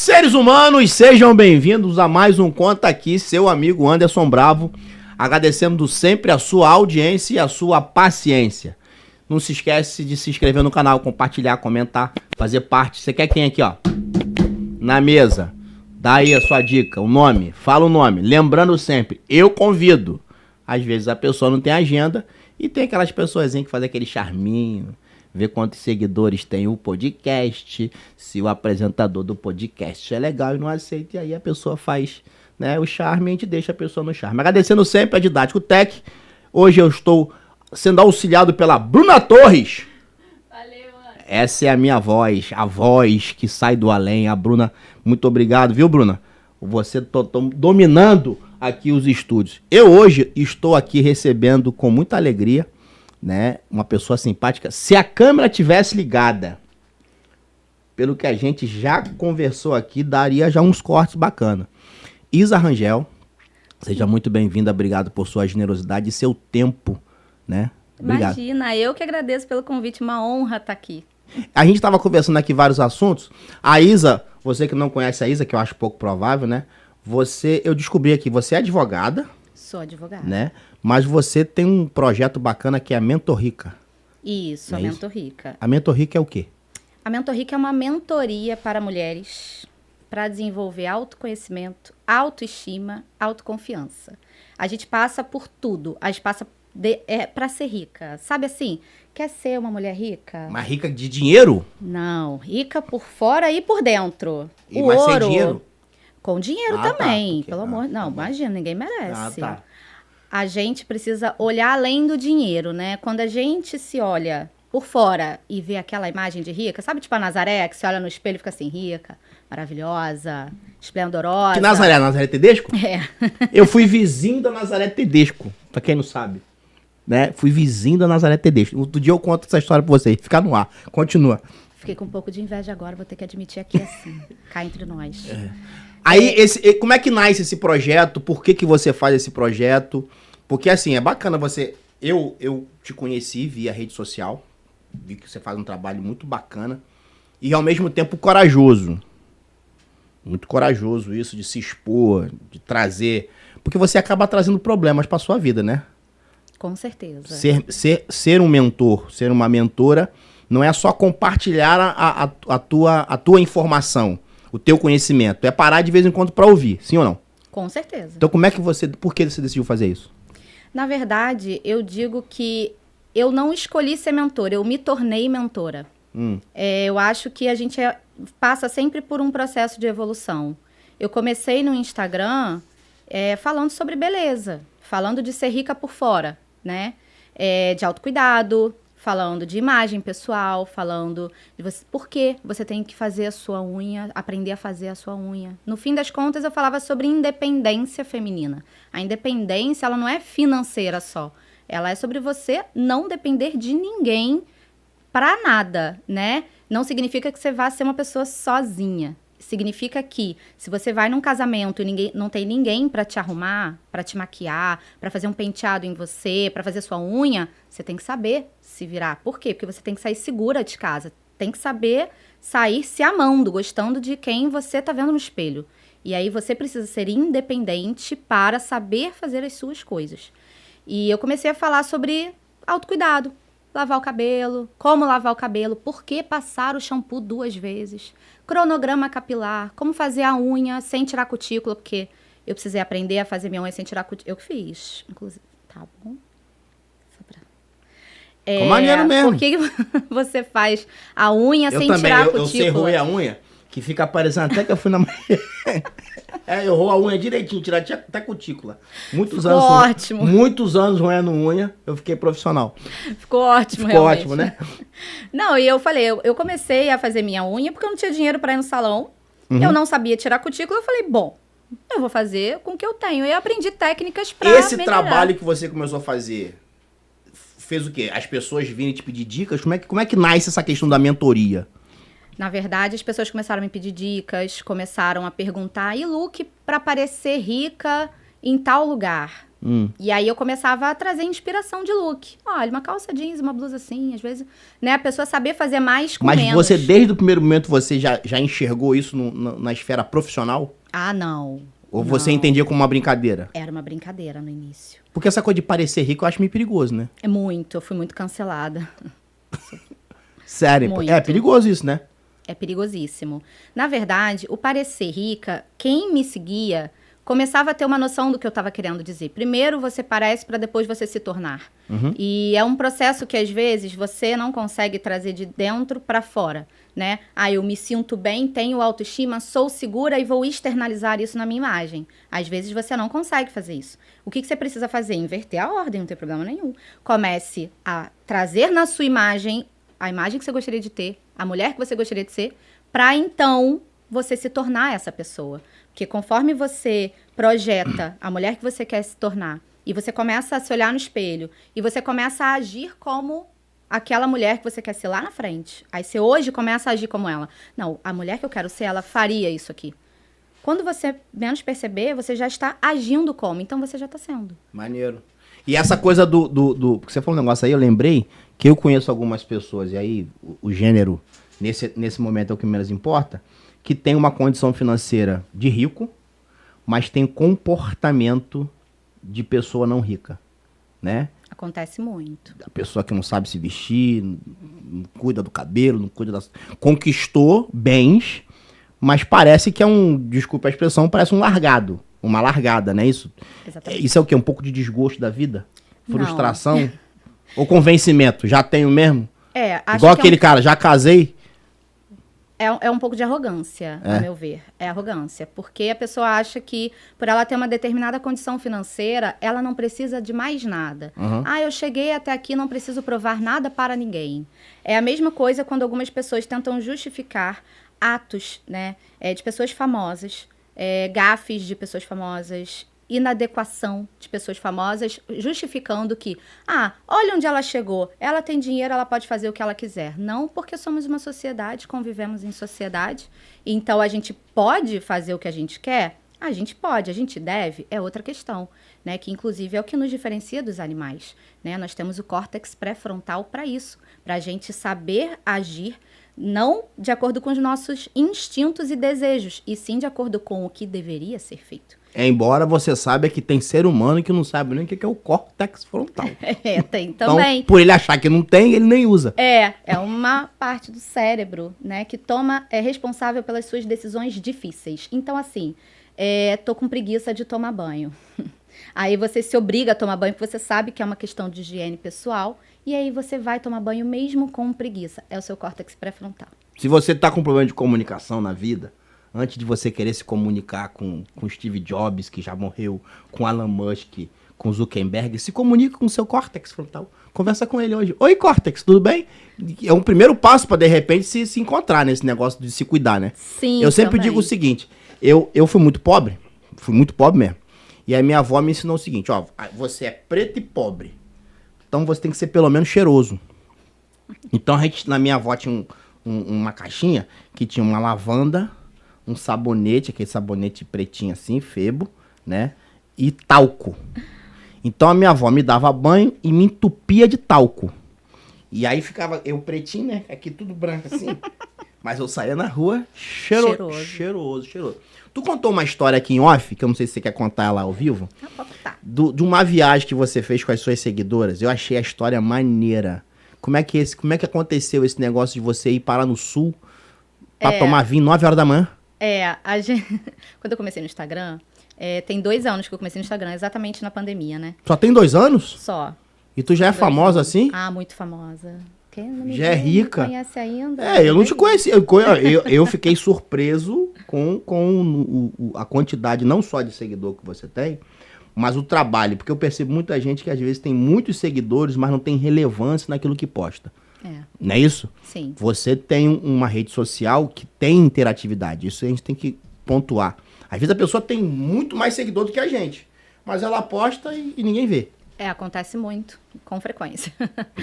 Seres humanos, sejam bem-vindos a mais um Conta Aqui, seu amigo Anderson Bravo, agradecendo sempre a sua audiência e a sua paciência. Não se esquece de se inscrever no canal, compartilhar, comentar, fazer parte. Você quer quem aqui, ó? Na mesa. Dá aí a sua dica, o nome, fala o nome. Lembrando sempre, eu convido. Às vezes a pessoa não tem agenda e tem aquelas pessoas que fazem aquele charminho, ver quantos seguidores tem o podcast, se o apresentador do podcast é legal e não aceita, e aí a pessoa faz, né, o charme e a gente deixa a pessoa no charme. Agradecendo sempre a Didático Tech. Hoje eu estou sendo auxiliado pela Bruna Torres. Valeu, mano. Essa é a minha voz, a voz que sai do além. A Bruna, muito obrigado, viu, Bruna? Você tô dominando aqui os estúdios. Eu hoje estou aqui recebendo com muita alegria, né, uma pessoa simpática. Se a câmera tivesse ligada, pelo que a gente já conversou aqui, daria já uns cortes bacana. Isa Rangel, seja muito bem-vinda, obrigado por sua generosidade e seu tempo, né? Obrigado. Imagina, eu que agradeço pelo convite, uma honra estar aqui. A gente estava conversando aqui vários assuntos. A Isa, você que não conhece a Isa, que eu acho pouco provável, né? Eu descobri aqui, você é advogada. Sou advogada. Né? Mas você tem um projeto bacana que é a Mentorrica. Isso, a Mentorrica. A Mentorrica é o quê? A Mentorrica é uma mentoria para mulheres para desenvolver autoconhecimento, autoestima, autoconfiança. A gente passa por tudo. A gente passa para ser rica. Sabe assim, quer ser uma mulher rica? Mas rica de dinheiro? Não, rica por fora e por dentro. E mas sem dinheiro? Com dinheiro também, tá, pelo amor... Não, imagina, ninguém merece. Tá. A gente precisa olhar além do dinheiro, né? Quando a gente se olha por fora e vê aquela imagem de rica, sabe tipo a Nazaré, que se olha no espelho e fica assim, rica, maravilhosa, esplendorosa. Que Nazaré? Nazaré Tedesco? É. Eu fui vizinho da Nazaré Tedesco, pra quem não sabe. Né? Fui vizinho da Nazaré Tedesco. Outro dia eu conto essa história pra vocês. Fica no ar. Continua. Fiquei com um pouco de inveja agora, vou ter que admitir aqui assim. Cá entre nós. Aí, como é que nasce esse projeto? Por que você faz esse projeto? Porque, assim, é bacana você... Eu te conheci via rede social. Vi que você faz um trabalho muito bacana. E, ao mesmo tempo, corajoso. Muito corajoso isso de se expor, de trazer... Porque você acaba trazendo problemas pra sua vida, né? Com certeza. Ser um mentor, ser uma mentora, não é só compartilhar a tua informação, o teu conhecimento. É parar de vez em quando para ouvir, sim ou não? Com certeza. Então por que você decidiu fazer isso? Na verdade, eu digo que eu não escolhi ser mentora, eu me tornei mentora. Eu acho que a gente passa sempre por um processo de evolução. Eu comecei no Instagram falando sobre beleza, falando de ser rica por fora, né? De autocuidado, falando de imagem pessoal, falando de você, por que você tem que fazer a sua unha, aprender a fazer a sua unha. No fim das contas, eu falava sobre independência feminina. A independência, ela não é financeira só. Ela é sobre você não depender de ninguém para nada, né? Não significa que você vá ser uma pessoa sozinha. Significa que se você vai num casamento e não tem ninguém para te arrumar, para te maquiar, para fazer um penteado em você, para fazer sua unha, você tem que saber se virar. Por quê? Porque você tem que sair segura de casa. Tem que saber sair se amando, gostando de quem você tá vendo no espelho. E aí você precisa ser independente para saber fazer as suas coisas. E eu comecei a falar sobre autocuidado. Lavar o cabelo, como lavar o cabelo, por que passar o shampoo 2 vezes, cronograma capilar, como fazer a unha sem tirar cutícula, porque eu precisei aprender a fazer minha unha sem tirar cutícula. Eu que fiz, inclusive. Tá bom? Ficou maneiro mesmo. Por que você faz a unha sem tirar a cutícula? Eu sei roer a unha, que fica parecendo até que eu fui na... eu roo a unha direitinho, tirar até a cutícula. Muitos anos roendo unha, eu fiquei profissional. Ficou ótimo, Ficou realmente. ótimo, né? Não, e eu falei, eu comecei a fazer minha unha porque eu não tinha dinheiro para ir no salão. Eu não sabia tirar cutícula, eu falei, bom, eu vou fazer com o que eu tenho. E eu aprendi técnicas para Esse melhorar. trabalho que você começou a fazer, fez o quê? As pessoas virem te pedir dicas? Como é que nasce essa questão da mentoria? Na verdade, as pessoas começaram a me pedir dicas, começaram a perguntar, e look para parecer rica em tal lugar? E aí eu começava a trazer inspiração de look. Olha, uma calça jeans, uma blusa assim, às vezes, né? A pessoa saber fazer mais com menos. Mas você, desde o primeiro momento, você já enxergou isso na esfera profissional? Ah, não. Ou você entendia como uma brincadeira? Era uma brincadeira no início. Porque essa coisa de parecer rico eu acho meio perigoso, né? É muito, eu fui muito cancelada. Sério, Muito. é perigoso isso, né? É perigosíssimo. Na verdade, o parecer rica, quem me seguia começava a ter uma noção do que eu estava querendo dizer. Primeiro você parece para depois você se tornar. E é um processo que às vezes você não consegue trazer de dentro para fora, né? Ah, eu me sinto bem, tenho autoestima, sou segura e vou externalizar isso na minha imagem. Às vezes você não consegue fazer isso. O que você precisa fazer? Inverter a ordem, não tem problema nenhum. Comece a trazer na sua imagem a imagem que você gostaria de ter, a mulher que você gostaria de ser, para então você se tornar essa pessoa. Porque conforme você projeta a mulher que você quer se tornar, e você começa a se olhar no espelho, e você começa a agir como aquela mulher que você quer ser lá na frente. Aí você hoje começa a agir como ela. Não, a mulher que eu quero ser, ela faria isso aqui. Quando você menos perceber, você já está agindo como, então você já está sendo. Maneiro. E essa coisa porque você falou um negócio aí, eu lembrei que eu conheço algumas pessoas, e aí o gênero, nesse momento é o que menos importa, que tem uma condição financeira de rico, mas tem comportamento de pessoa não rica, né? Acontece muito. A pessoa que não sabe se vestir, não cuida do cabelo, não cuida das... Conquistou bens, mas parece que desculpa a expressão, parece um largado, uma largada, né? Isso é o quê? Um pouco de desgosto da vida? Frustração? Ou convencimento? Já tenho mesmo? Acho igual que aquele cara, já casei. É um pouco de arrogância, a meu ver. É arrogância. Porque a pessoa acha que, por ela ter uma determinada condição financeira, ela não precisa de mais nada. Ah, eu cheguei até aqui, não preciso provar nada para ninguém. É a mesma coisa quando algumas pessoas tentam justificar atos, né, de pessoas famosas, gafes de pessoas famosas, inadequação de pessoas famosas, justificando que, olha onde ela chegou, ela tem dinheiro, ela pode fazer o que ela quiser. Não, porque somos uma sociedade, convivemos em sociedade, então a gente pode fazer o que a gente quer? A gente pode, a gente deve, é outra questão, né? Que inclusive é o que nos diferencia dos animais, né? Nós temos o córtex pré-frontal para isso, para a gente saber agir, não de acordo com os nossos instintos e desejos, e sim de acordo com o que deveria ser feito. Embora você saiba que tem ser humano que não sabe nem o que é o córtex frontal. Tem também. Então, por ele achar que não tem, ele nem usa. É uma parte do cérebro, né, que é responsável pelas suas decisões difíceis. Então, assim, tô com preguiça de tomar banho. Aí você se obriga a tomar banho, porque você sabe que é uma questão de higiene pessoal, e aí você vai tomar banho mesmo com preguiça. É o seu córtex pré-frontal. Se você tá com problema de comunicação na vida, antes de você querer se comunicar com Steve Jobs, que já morreu, com Elon Musk, com Zuckerberg, se comunica com o seu córtex frontal. Conversa com ele hoje. Oi, córtex, tudo bem? É um primeiro passo para de repente, se encontrar nesse negócio de se cuidar, né? Sim, eu sempre também digo o seguinte, eu fui muito pobre mesmo. E a minha avó me ensinou o seguinte, ó, você é preto e pobre, então você tem que ser pelo menos cheiroso. Então na minha avó tinha uma caixinha que tinha uma lavanda, um sabonete, aquele sabonete pretinho assim, febo, né? E talco. Então a minha avó me dava banho e me entupia de talco. E aí ficava eu pretinho, né? Aqui tudo branco assim. Mas eu saía na rua cheiroso. Tu contou uma história aqui em off, que eu não sei se você quer contar ela ao vivo. Tá. De uma viagem que você fez com as suas seguidoras. Eu achei a história maneira. Como é que aconteceu esse negócio de você ir parar no sul pra tomar vinho 9 horas da manhã? Quando eu comecei no Instagram, tem 2 anos que eu comecei no Instagram, exatamente na pandemia, né? Só tem 2 anos? Só. E tu já é famosa assim? Ah, muito famosa. Quem não me já é rica. Não conhece ainda? Eu não te conheci. Eu fiquei surpreso com a quantidade, não só de seguidor que você tem, mas o trabalho. Porque eu percebo muita gente que às vezes tem muitos seguidores, mas não tem relevância naquilo que posta. Não é isso? Sim. Você tem uma rede social que tem interatividade. Isso a gente tem que pontuar. Às vezes a pessoa tem muito mais seguidor do que a gente, mas ela posta e ninguém vê. Acontece muito, com frequência.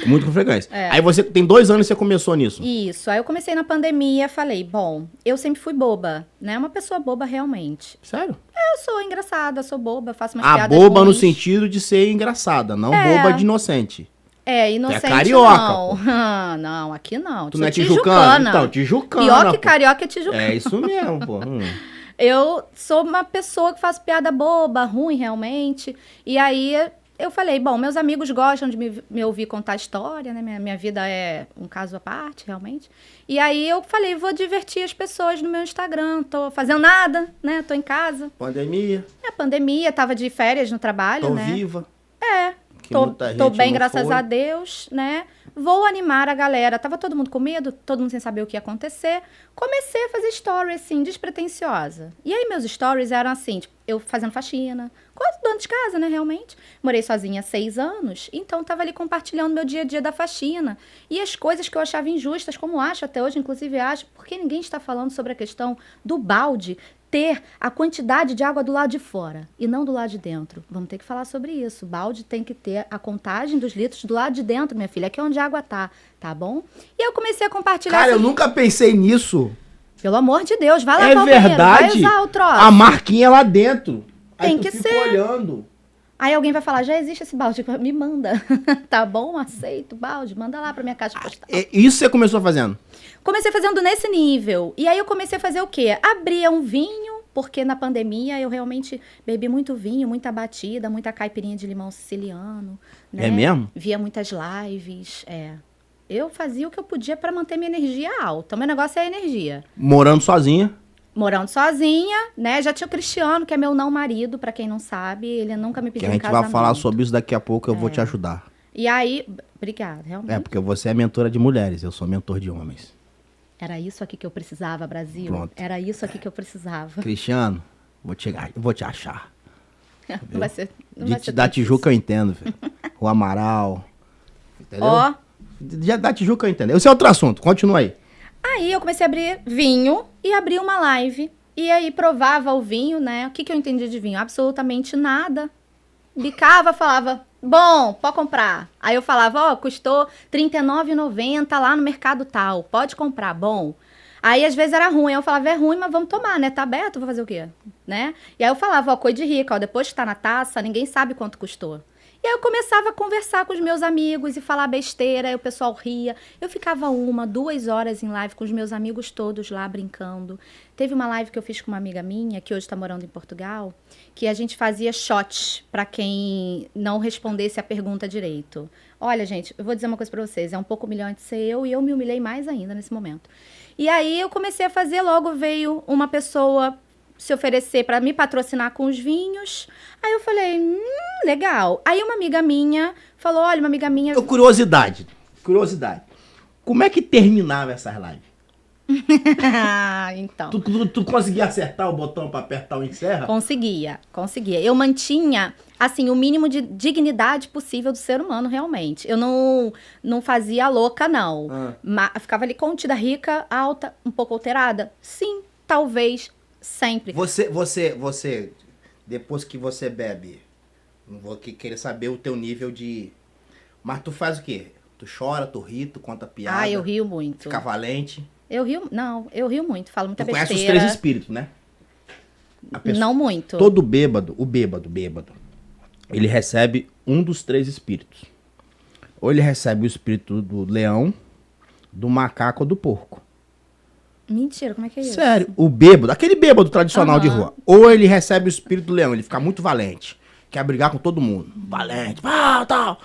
Muito com frequência. Aí você tem 2 anos que você começou nisso. Isso, aí eu comecei na pandemia, falei, bom, eu sempre fui boba, né? Uma pessoa boba realmente. Sério? Eu sou engraçada, sou boba, faço umas A piadas boba no ruins. sentido de ser engraçada, não boba de inocente. Inocente carioca, não. Não, aqui não. Tu não é tijucana? Então, tijucana. Pior que pô. carioca é tijucana. É isso mesmo, pô. Eu sou uma pessoa que faz piada boba, ruim realmente. E aí eu falei, bom, meus amigos gostam de me ouvir contar história, né? Minha vida é um caso à parte, realmente. E aí eu falei, vou divertir as pessoas no meu Instagram. Tô fazendo nada, né? Tô em casa. Pandemia. Pandemia, tava de férias no trabalho, Tô né? viva. Que Tô muita gente bem, não graças foi. a Deus, né? Vou animar a galera. Tava todo mundo com medo, todo mundo sem saber o que ia acontecer. Comecei a fazer story, assim, despretensiosa. E aí, meus stories eram assim, tipo, eu fazendo faxina. Quase dona de casa, né, realmente. Morei sozinha há 6 anos, então tava ali compartilhando meu dia a dia da faxina. E as coisas que eu achava injustas, como acho até hoje, inclusive acho, porque ninguém está falando sobre a questão do balde ter a quantidade de água do lado de fora e não do lado de dentro. Vamos ter que falar sobre isso. O balde tem que ter a contagem dos litros do lado de dentro, minha filha, aqui é onde a água tá bom? E eu comecei a compartilhar... Cara, eu nunca pensei nisso. Pelo amor de Deus, vai lá É no banheiro, vai verdade. usar o troço. A marquinha lá dentro. Aí Tem tu que fica ser. olhando. Aí alguém vai falar, já existe esse balde, me manda. Tá bom, aceito o balde, manda lá pra minha caixa postal. Isso você começou fazendo? Comecei fazendo nesse nível. E aí eu comecei a fazer o quê? Abria um vinho, porque na pandemia eu realmente bebi muito vinho, muita batida, muita caipirinha de limão siciliano. Né? É mesmo? Via muitas lives, Eu fazia o que eu podia pra manter minha energia alta. O meu negócio é a energia. Morando sozinha. Morando sozinha, né? Já tinha o Cristiano, que é meu não marido, pra quem não sabe. Ele nunca me Que pediu a um gente casamento. vai falar sobre isso daqui a pouco, eu vou te ajudar. E aí, obrigada, realmente. É, porque você é mentora de mulheres, eu sou mentor de homens. Era isso aqui que eu precisava, Brasil. Pronto. Era isso aqui que eu precisava. Cristiano, vou te achar. Não vai ser. Não De vai ser da tão Tijuca eu entendo, filho. O Amaral. Entendeu? Ó. Da Tijuca eu entendo. Esse é outro assunto, continua aí. Aí eu comecei a abrir vinho e abri uma live. E aí provava o vinho, né? O que eu entendi de vinho? Absolutamente nada. Bicava, falava, bom, pode comprar. Aí eu falava, custou R$ 39,90 lá no mercado tal. Pode comprar, bom. Aí às vezes era ruim. Aí eu falava, é ruim, mas vamos tomar, né? Tá aberto, vou fazer o quê? Né? E aí eu falava, coisa de rica, depois que tá na taça, ninguém sabe quanto custou. E aí eu começava a conversar com os meus amigos e falar besteira, aí o pessoal ria. Eu ficava 1, 2 horas em live com os meus amigos todos lá brincando. Teve uma live que eu fiz com uma amiga minha, que hoje está morando em Portugal, que a gente fazia shots para quem não respondesse a pergunta direito. Olha, gente, eu vou dizer uma coisa para vocês, é um pouco humilhante ser eu, e eu me humilhei mais ainda nesse momento. E aí eu comecei a fazer, logo veio uma pessoa se oferecer para me patrocinar com os vinhos. Aí eu falei, legal. Aí uma amiga minha falou, olha, uma amiga minha... Curiosidade. Como é que terminava essas lives? Então. Tu conseguia acertar o botão pra apertar o encerra? Conseguia. Eu mantinha, assim, o mínimo de dignidade possível do ser humano, realmente. Eu não fazia louca, não. Ficava ali contida, rica, alta, um pouco alterada? Sim, talvez, sempre. Você, depois que você bebe, não vou querer saber o teu nível de... Mas tu faz o quê? Tu chora, tu ri, tu conta piada? Eu rio muito. Fica valente? Eu rio muito, falo muita besteira. Tu conhece os 3 espíritos, né? Não muito. Todo bêbado, ele recebe um dos 3 espíritos. Ou ele recebe o espírito do leão, do macaco ou do porco. Mentira, como é que é isso? Sério, o bêbado, aquele bêbado tradicional de rua. Ou ele recebe o espírito do leão, ele fica muito valente, quer brigar com todo mundo. Valente, tal.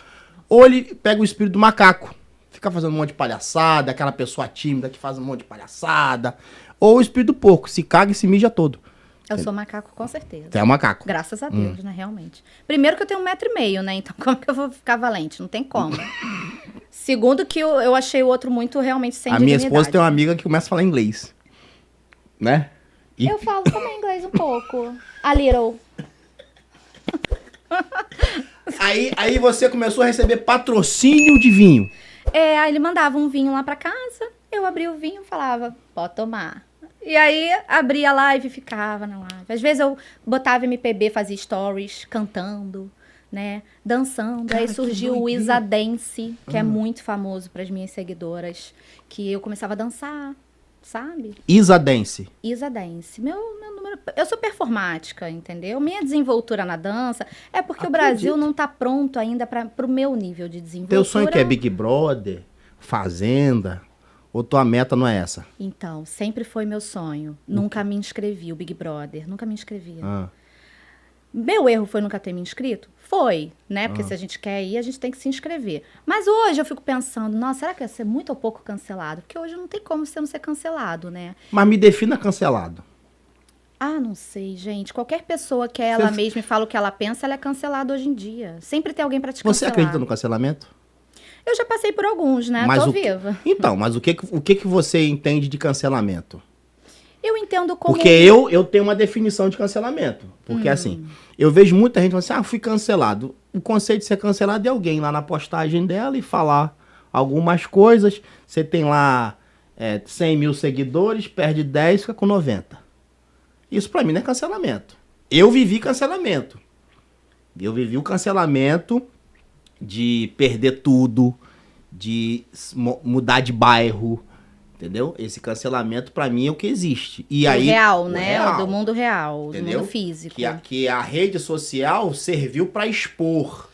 Ou ele pega o espírito do macaco, fica fazendo um monte de palhaçada, aquela pessoa tímida que faz um monte de palhaçada. Ou o espírito do porco, se caga e se mija todo. Eu sou macaco, com certeza. Você é um macaco. Graças a Deus, né, realmente. Primeiro que eu tenho 1,5 m, né, então como que eu vou ficar valente? Não tem como. Segundo que eu achei o outro muito realmente sem dignidade. A minha esposa tem uma amiga que começa a falar inglês, né? E... Eu falo também inglês um pouco. A little. Aí você começou a receber patrocínio de vinho. Aí ele mandava um vinho lá pra casa, eu abria o vinho e falava, pode tomar. E aí abria a live e ficava na live. Às vezes eu botava MPB, fazia stories, cantando, né? Dançando. Cara, Aí que surgiu o doideira. Isa Dance, que é muito famoso para as minhas seguidoras, que eu começava a dançar, sabe? Isa Dance. Isa Dance. Meu número. Eu sou performática, entendeu? Minha desenvoltura na dança é porque o Brasil não tá pronto ainda para o meu nível de desenvoltura. Teu sonho que é Big Brother, Fazenda, ou tua meta não é essa? Então, sempre foi meu sonho. Nunca me inscrevi, o Big Brother. Nunca me inscrevi. Ah. Meu erro foi nunca ter me inscrito? Foi, né? Porque se a gente quer ir, a gente tem que se inscrever. Mas hoje eu fico pensando, nossa, será que ia ser muito ou pouco cancelado? Porque hoje não tem como você não ser cancelado, né? Mas me defina cancelado. Ah, não sei, gente. Qualquer pessoa que é ela mesma e fala o que ela pensa, ela é cancelada hoje em dia. Sempre tem alguém pra te cancelar. Você acredita no cancelamento? Eu já passei por alguns, né? Mas Tô o que- viva. Então, mas o que você entende de cancelamento? Eu entendo como... Porque eu tenho uma definição de cancelamento. Porque assim, eu vejo muita gente falando assim, fui cancelado. O conceito de ser cancelado é alguém lá na postagem dela e falar algumas coisas. Você tem lá 100 mil seguidores, perde 10, fica com 90. Isso pra mim não é cancelamento. Eu vivi cancelamento. Eu vivi o cancelamento de perder tudo, de mudar de bairro, entendeu? Esse cancelamento pra mim é o que existe. E aí, real, o né? real, Do mundo real, entendeu? do mundo físico. Que a rede social serviu pra expor,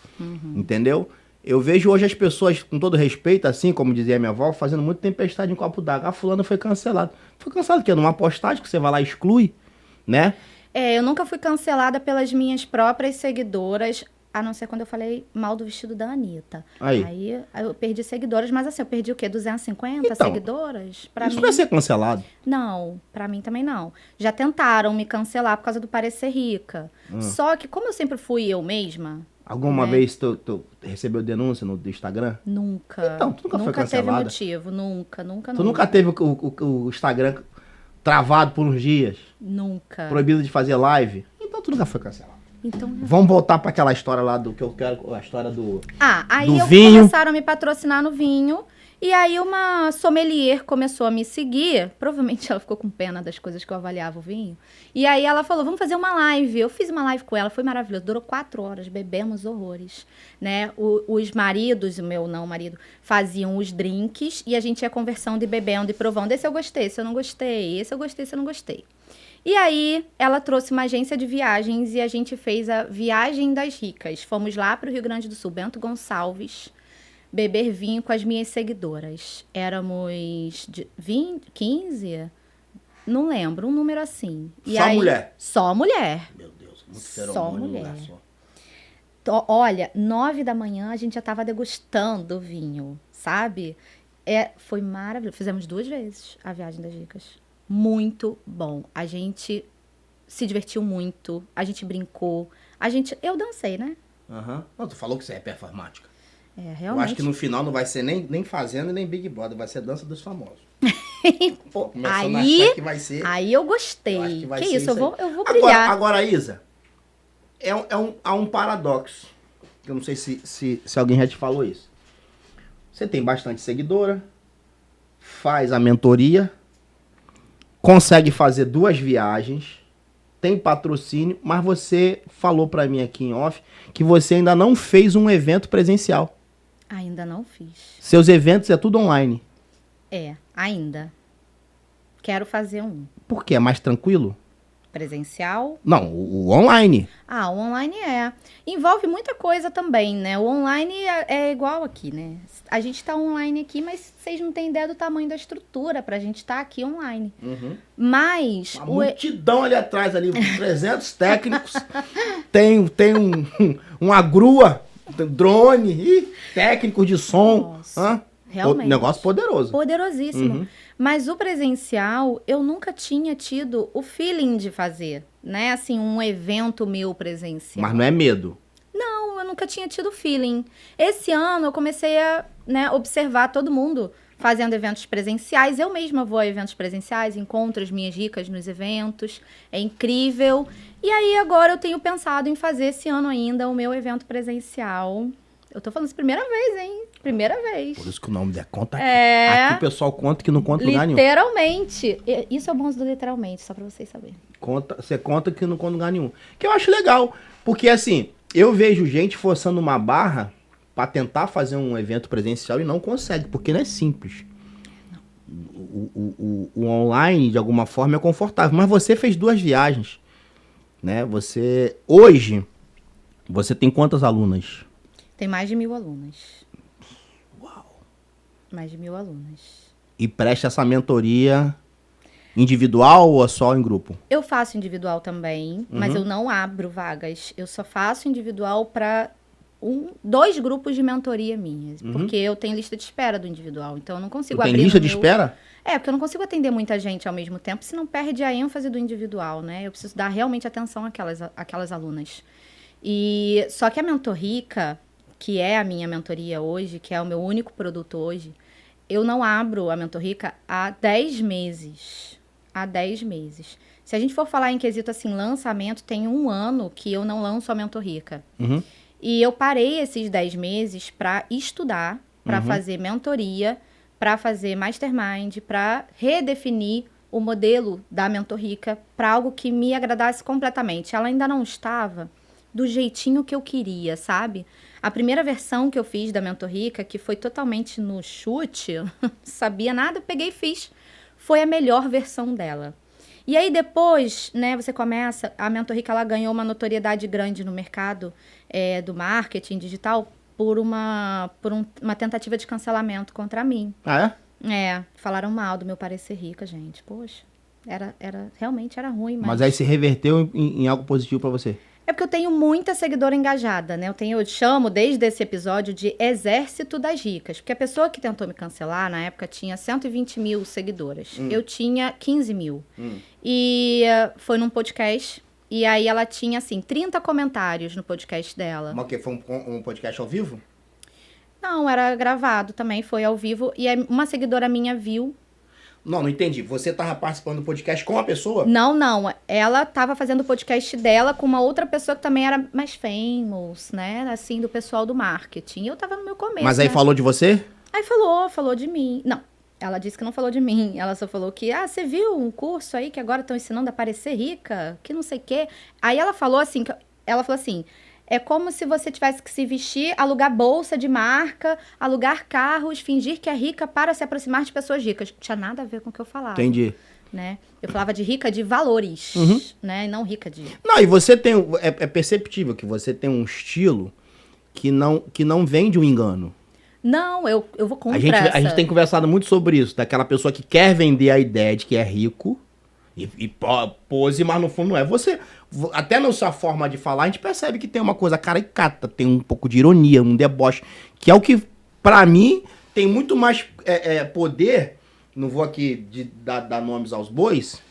entendeu? Eu vejo hoje as pessoas, com todo respeito, assim, como dizia minha avó, fazendo muito tempestade em copo d'água. A fulana foi cancelado. Foi cancelado o quê? Numa postagem que você vai lá e exclui, né? Eu nunca fui cancelada pelas minhas próprias seguidoras, a não ser quando eu falei mal do vestido da Anitta. Aí eu perdi seguidoras, mas assim, eu perdi o quê? 250 Então, seguidoras? Pra isso mim, vai ser cancelado. não, pra mim também não. Já tentaram me cancelar por causa do parecer rica. Só que como eu sempre fui eu mesma... Alguma né? vez tu recebeu denúncia no do Instagram? Nunca. Então, tu nunca foi teve cancelada? motivo, nunca. Tu nunca teve o Instagram travado por uns dias? Nunca. Proibido de fazer live? Então tu nunca foi cancelado. Então... Vamos voltar pra aquela história lá do que eu quero, a história do... aí do eu vinho. começaram a me patrocinar no vinho. E aí uma sommelier começou a me seguir. Provavelmente ela ficou com pena das coisas que eu avaliava o vinho. E aí ela falou, vamos fazer uma live. Eu fiz uma live com ela, foi maravilhoso. Durou 4 horas, bebemos horrores. Né? Os maridos, o meu não marido, faziam os drinks. E a gente ia conversando e bebendo e provando. Esse eu gostei, esse eu não gostei. Esse eu gostei, esse eu não gostei. E aí, ela trouxe uma agência de viagens e a gente fez a Viagem das Ricas. Fomos lá para o Rio Grande do Sul, Bento Gonçalves, beber vinho com as minhas seguidoras. Éramos 15? Não lembro, um número assim. E Só mulher? Só mulher. Meu Deus, muito Só feromônio no mulher. lugar só. Olha, 9 da manhã a gente já estava degustando o vinho, sabe? Foi maravilhoso. Fizemos 2 vezes a Viagem das Ricas. Muito bom. A gente se divertiu muito. A gente brincou. Eu dancei, né? Não, tu falou que você é performática. Realmente. Eu acho que no final não vai ser nem Fazenda nem Big Brother, vai ser Dança dos Famosos. Pô, Começando a achar que vai ser. aí eu gostei. Eu acho que vai que ser isso, isso eu vou brilhar. Agora, Isa, há um paradoxo. Eu não sei se alguém já te falou isso. Você tem bastante seguidora, faz a mentoria, consegue fazer 2 viagens, tem patrocínio, mas você falou pra mim aqui em off que você ainda não fez um evento presencial. Ainda não fiz. Seus eventos é tudo online. Ainda. Quero fazer um Por quê? É mais tranquilo? presencial. Não, o online. O online envolve muita coisa também, né? O online é igual aqui, né? A gente tá online aqui, mas vocês não têm ideia do tamanho da estrutura pra gente estar aqui online. Mas... Uma multidão ali atrás, ali, 300 técnicos. tem uma grua, drone, técnicos de som. Nossa, realmente. Negócio poderoso. Poderosíssimo. Mas o presencial, eu nunca tinha tido o feeling de fazer, né? Assim, um evento meu presencial. Mas não é medo. Não, eu nunca tinha tido feeling. Esse ano eu comecei a observar todo mundo fazendo eventos presenciais. Eu mesma vou a eventos presenciais, encontro as minhas dicas nos eventos. É incrível. E aí agora eu tenho pensado em fazer esse ano ainda o meu evento presencial. Eu tô falando isso primeira vez, hein? Primeira vez. Por isso que o nome é Conta Aqui. É. Aqui o pessoal conta que não conta em lugar nenhum. Literalmente. Isso é o bom do literalmente, só pra vocês saberem. Você conta que não conta em lugar nenhum. Que eu acho legal. Porque assim, Eu vejo gente forçando uma barra para tentar fazer um evento presencial e não consegue, porque não é simples. O online, de alguma forma, é confortável. Mas você fez 2 viagens, né? Hoje, você tem quantas alunas? Tem mais de 1.000 alunas. Uau! Mais de 1.000 alunas. E presta essa mentoria individual ou só em grupo? Eu faço individual também, mas eu não abro vagas. Eu só faço individual para 2 grupos de mentoria minhas. Porque eu tenho lista de espera do individual, então eu não consigo abrir. Tem lista de espera? Porque eu não consigo atender muita gente ao mesmo tempo, senão perde a ênfase do individual, né? Eu preciso dar realmente atenção àquelas alunas. E só que a Mentorrica, que é a minha mentoria hoje, que é o meu único produto hoje, eu não abro a Mentorrica há 10 meses. Há 10 meses. Se a gente for falar em quesito assim, lançamento, tem 1 ano que eu não lanço a Mentorrica. E eu parei esses 10 meses para estudar, para fazer mentoria, para fazer mastermind, para redefinir o modelo da Mentorrica para algo que me agradasse completamente. Ela ainda não estava do jeitinho que eu queria, sabe? A primeira versão que eu fiz da Mentorrica, que foi totalmente no chute, não sabia nada, peguei e fiz. Foi a melhor versão dela. E aí depois, né, você começa... A Mentorrica, ela ganhou uma notoriedade grande no mercado do marketing digital por uma tentativa de cancelamento contra mim. Ah, é? Falaram mal do meu parecer rica, gente. Poxa, realmente era ruim. Mas aí se reverteu em algo positivo pra você? É porque eu tenho muita seguidora engajada, né? Eu chamo desde esse episódio de Exército das Ricas. Porque a pessoa que tentou me cancelar, na época, tinha 120 mil seguidoras. Eu tinha 15 mil. E foi num podcast. E aí ela tinha, assim, 30 comentários no podcast dela. Mas o quê? Foi um podcast ao vivo? Não, era gravado também, foi ao vivo. E aí uma seguidora minha viu. Não entendi. Você tava participando do podcast com a pessoa? Não. Ela tava fazendo o podcast dela com uma outra pessoa que também era mais famous, né? Assim, do pessoal do marketing. E eu tava no meu começo, Mas aí falou de você? Aí falou de mim. Não, ela disse que não falou de mim. Ela só falou que, você viu um curso aí que agora estão ensinando a parecer rica? Que não sei o quê. Aí ela falou assim, é como se você tivesse que se vestir, alugar bolsa de marca, alugar carros, fingir que é rica para se aproximar de pessoas ricas. Não tinha nada a ver com o que eu falava. Entendi. Né? Eu falava de rica de valores, né? E não rica de... Não, e você tem... É perceptível que você tem um estilo que não vende um engano. Não, eu vou contra a gente tem conversado muito sobre isso, daquela pessoa que quer vender a ideia de que é rico e pose, mas no fundo não é. Você, até na sua forma de falar, a gente percebe que tem uma coisa caricata, tem um pouco de ironia, um deboche, que é o que, pra mim, tem muito mais poder. Não vou aqui dar nomes aos bois,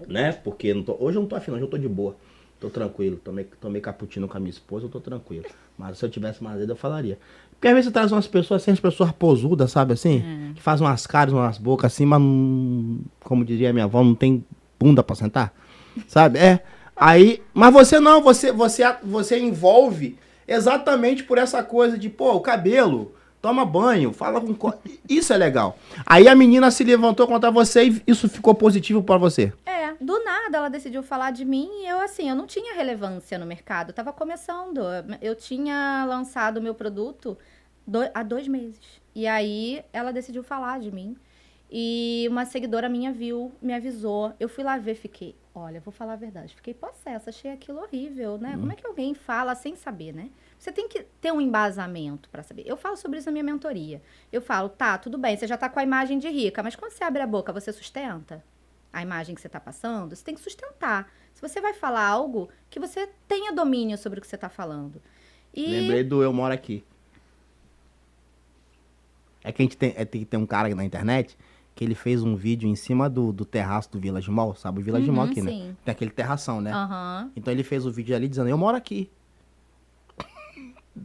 né? Porque hoje eu não tô afim, hoje eu tô de boa. Tô tranquilo, tomei cappuccino com a minha esposa, eu tô tranquilo. Mas se eu tivesse mais dedo, eu falaria. Porque às vezes você traz umas pessoas assim, as pessoas posudas, sabe assim? Que fazem umas caras, umas bocas assim, mas não, como diria minha avó, não tem bunda pra sentar, sabe? Aí, mas você não, você envolve exatamente por essa coisa de, o cabelo, toma banho, fala com... Isso é legal. Aí a menina se levantou contra você e isso ficou positivo pra você. Do nada ela decidiu falar de mim e eu não tinha relevância no mercado, eu tava começando. Eu tinha lançado o meu produto há 2 meses. E aí ela decidiu falar de mim. E uma seguidora minha viu, me avisou. Eu fui lá ver, olha, vou falar a verdade, fiquei possessa, achei aquilo horrível, né? Como é que alguém fala sem saber, né? Você tem que ter um embasamento para saber. Eu falo sobre isso na minha mentoria. Eu falo, tudo bem, você já tá com a imagem de rica, mas quando você abre a boca, você sustenta a imagem que você está passando? Você tem que sustentar. Se você vai falar algo, que você tenha domínio sobre o que você está falando. Lembrei do Eu Moro Aqui. É que a gente tem que ter um cara na internet que ele fez um vídeo em cima do terraço do Village Mall, sabe? O Village Mall aqui, sim. né? Tem aquele terração, né? Então ele fez o vídeo ali dizendo, eu moro aqui.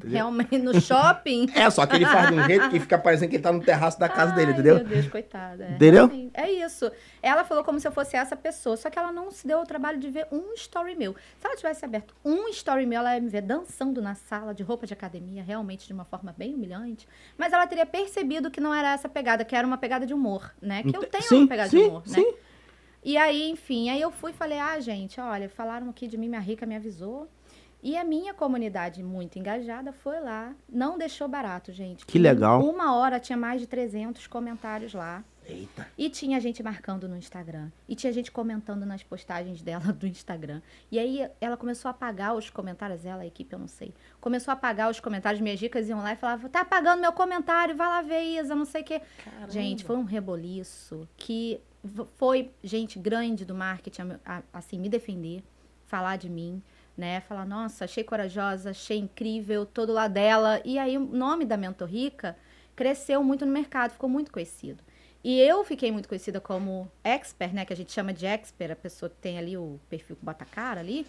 Realmente, no shopping? Só que ele faz de um jeito que fica parecendo que ele tá no terraço da casa dele, entendeu? Meu Deus, coitada. Entendeu? É isso. Ela falou como se eu fosse essa pessoa, só que ela não se deu o trabalho de ver um story meu. Se ela tivesse aberto um story meu, ela ia me ver dançando na sala de roupa de academia, realmente de uma forma bem humilhante. Mas ela teria percebido que não era essa pegada, que era uma pegada de humor, né? Que eu tenho uma pegada de humor, né? Sim. E aí, enfim, eu fui e falei, gente, olha, falaram aqui de mim, minha rica me avisou. E a minha comunidade muito engajada foi lá, não deixou barato, gente. Que legal. Em 1 hora tinha mais de 300 comentários lá. Eita. E tinha gente marcando no Instagram. E tinha gente comentando nas postagens dela do Instagram. E aí ela começou a apagar os comentários, a equipe, eu não sei. Começou a apagar os comentários, minhas dicas iam lá e falavam, tá apagando meu comentário, vai lá ver, Isa, não sei o quê. Caramba. Gente, foi um reboliço que foi gente grande do marketing, assim, me defender, falar de mim. Né? Falar, nossa, achei corajosa, achei incrível, tô do lado dela. E aí o nome da Mentor Rica cresceu muito no mercado, ficou muito conhecido. E eu fiquei muito conhecida como expert, né? Que a gente chama de expert, a pessoa que tem ali o perfil que bota a cara ali,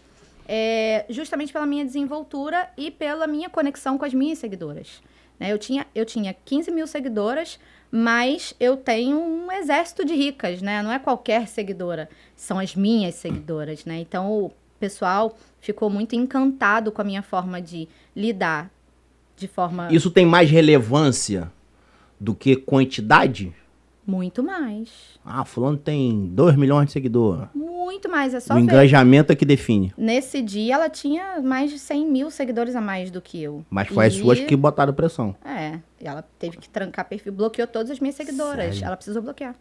justamente pela minha desenvoltura e pela minha conexão com as minhas seguidoras. Né? Eu tinha 15 mil seguidoras, mas eu tenho um exército de ricas, né? Não é qualquer seguidora, são as minhas seguidoras, né? Então, o pessoal ficou muito encantado com a minha forma de lidar de forma... Isso tem mais relevância do que quantidade? Muito mais. Ah, fulano tem 2 milhões de seguidores. Muito mais, é só o engajamento é que define. Nesse dia, ela tinha mais de 100 mil seguidores a mais do que eu. Mas foi as suas que botaram pressão. Ela teve que trancar perfil, bloqueou todas as minhas seguidoras. Sério? Ela precisou bloquear.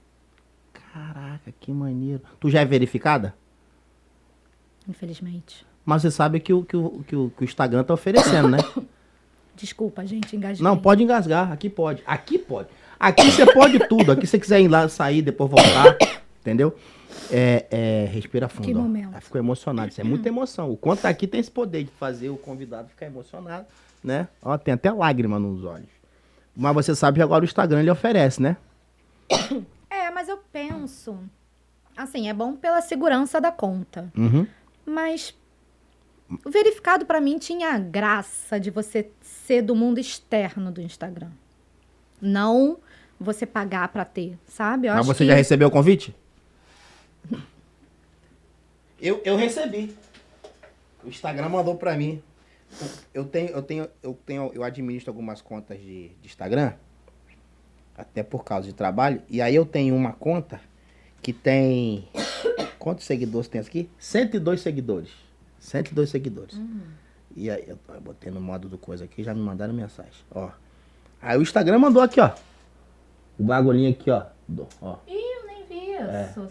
Caraca, que maneiro. Tu já é verificada? Infelizmente. Mas você sabe que o Instagram tá oferecendo, né? Desculpa, gente, engasguei. Não, pode engasgar. Aqui pode. Aqui pode. Aqui você pode tudo. Aqui se você quiser ir lá, sair, depois voltar. Entendeu? Respira fundo. Que momento. Ficou emocionado. Isso é muita emoção. O quanto aqui tem esse poder de fazer o convidado ficar emocionado, né? Ó, tem até lágrima nos olhos. Mas você sabe que agora o Instagram ele oferece, né? Mas eu penso... Assim, é bom pela segurança da conta. Uhum. Mas o verificado pra mim tinha a graça de você ser do mundo externo do Instagram. Não você pagar pra ter, sabe? Mas você já recebeu o convite? Eu recebi. O Instagram mandou pra mim. Eu administro algumas contas de Instagram, até por causa de trabalho. E aí eu tenho uma conta que tem... Quantos seguidores tem aqui? 102 seguidores. 102 seguidores. E aí, eu botei no modo do coisa aqui, já me mandaram mensagem. Ó. Aí o Instagram mandou aqui, ó. O bagulhinho aqui, ó. Ih, eu nem vi isso.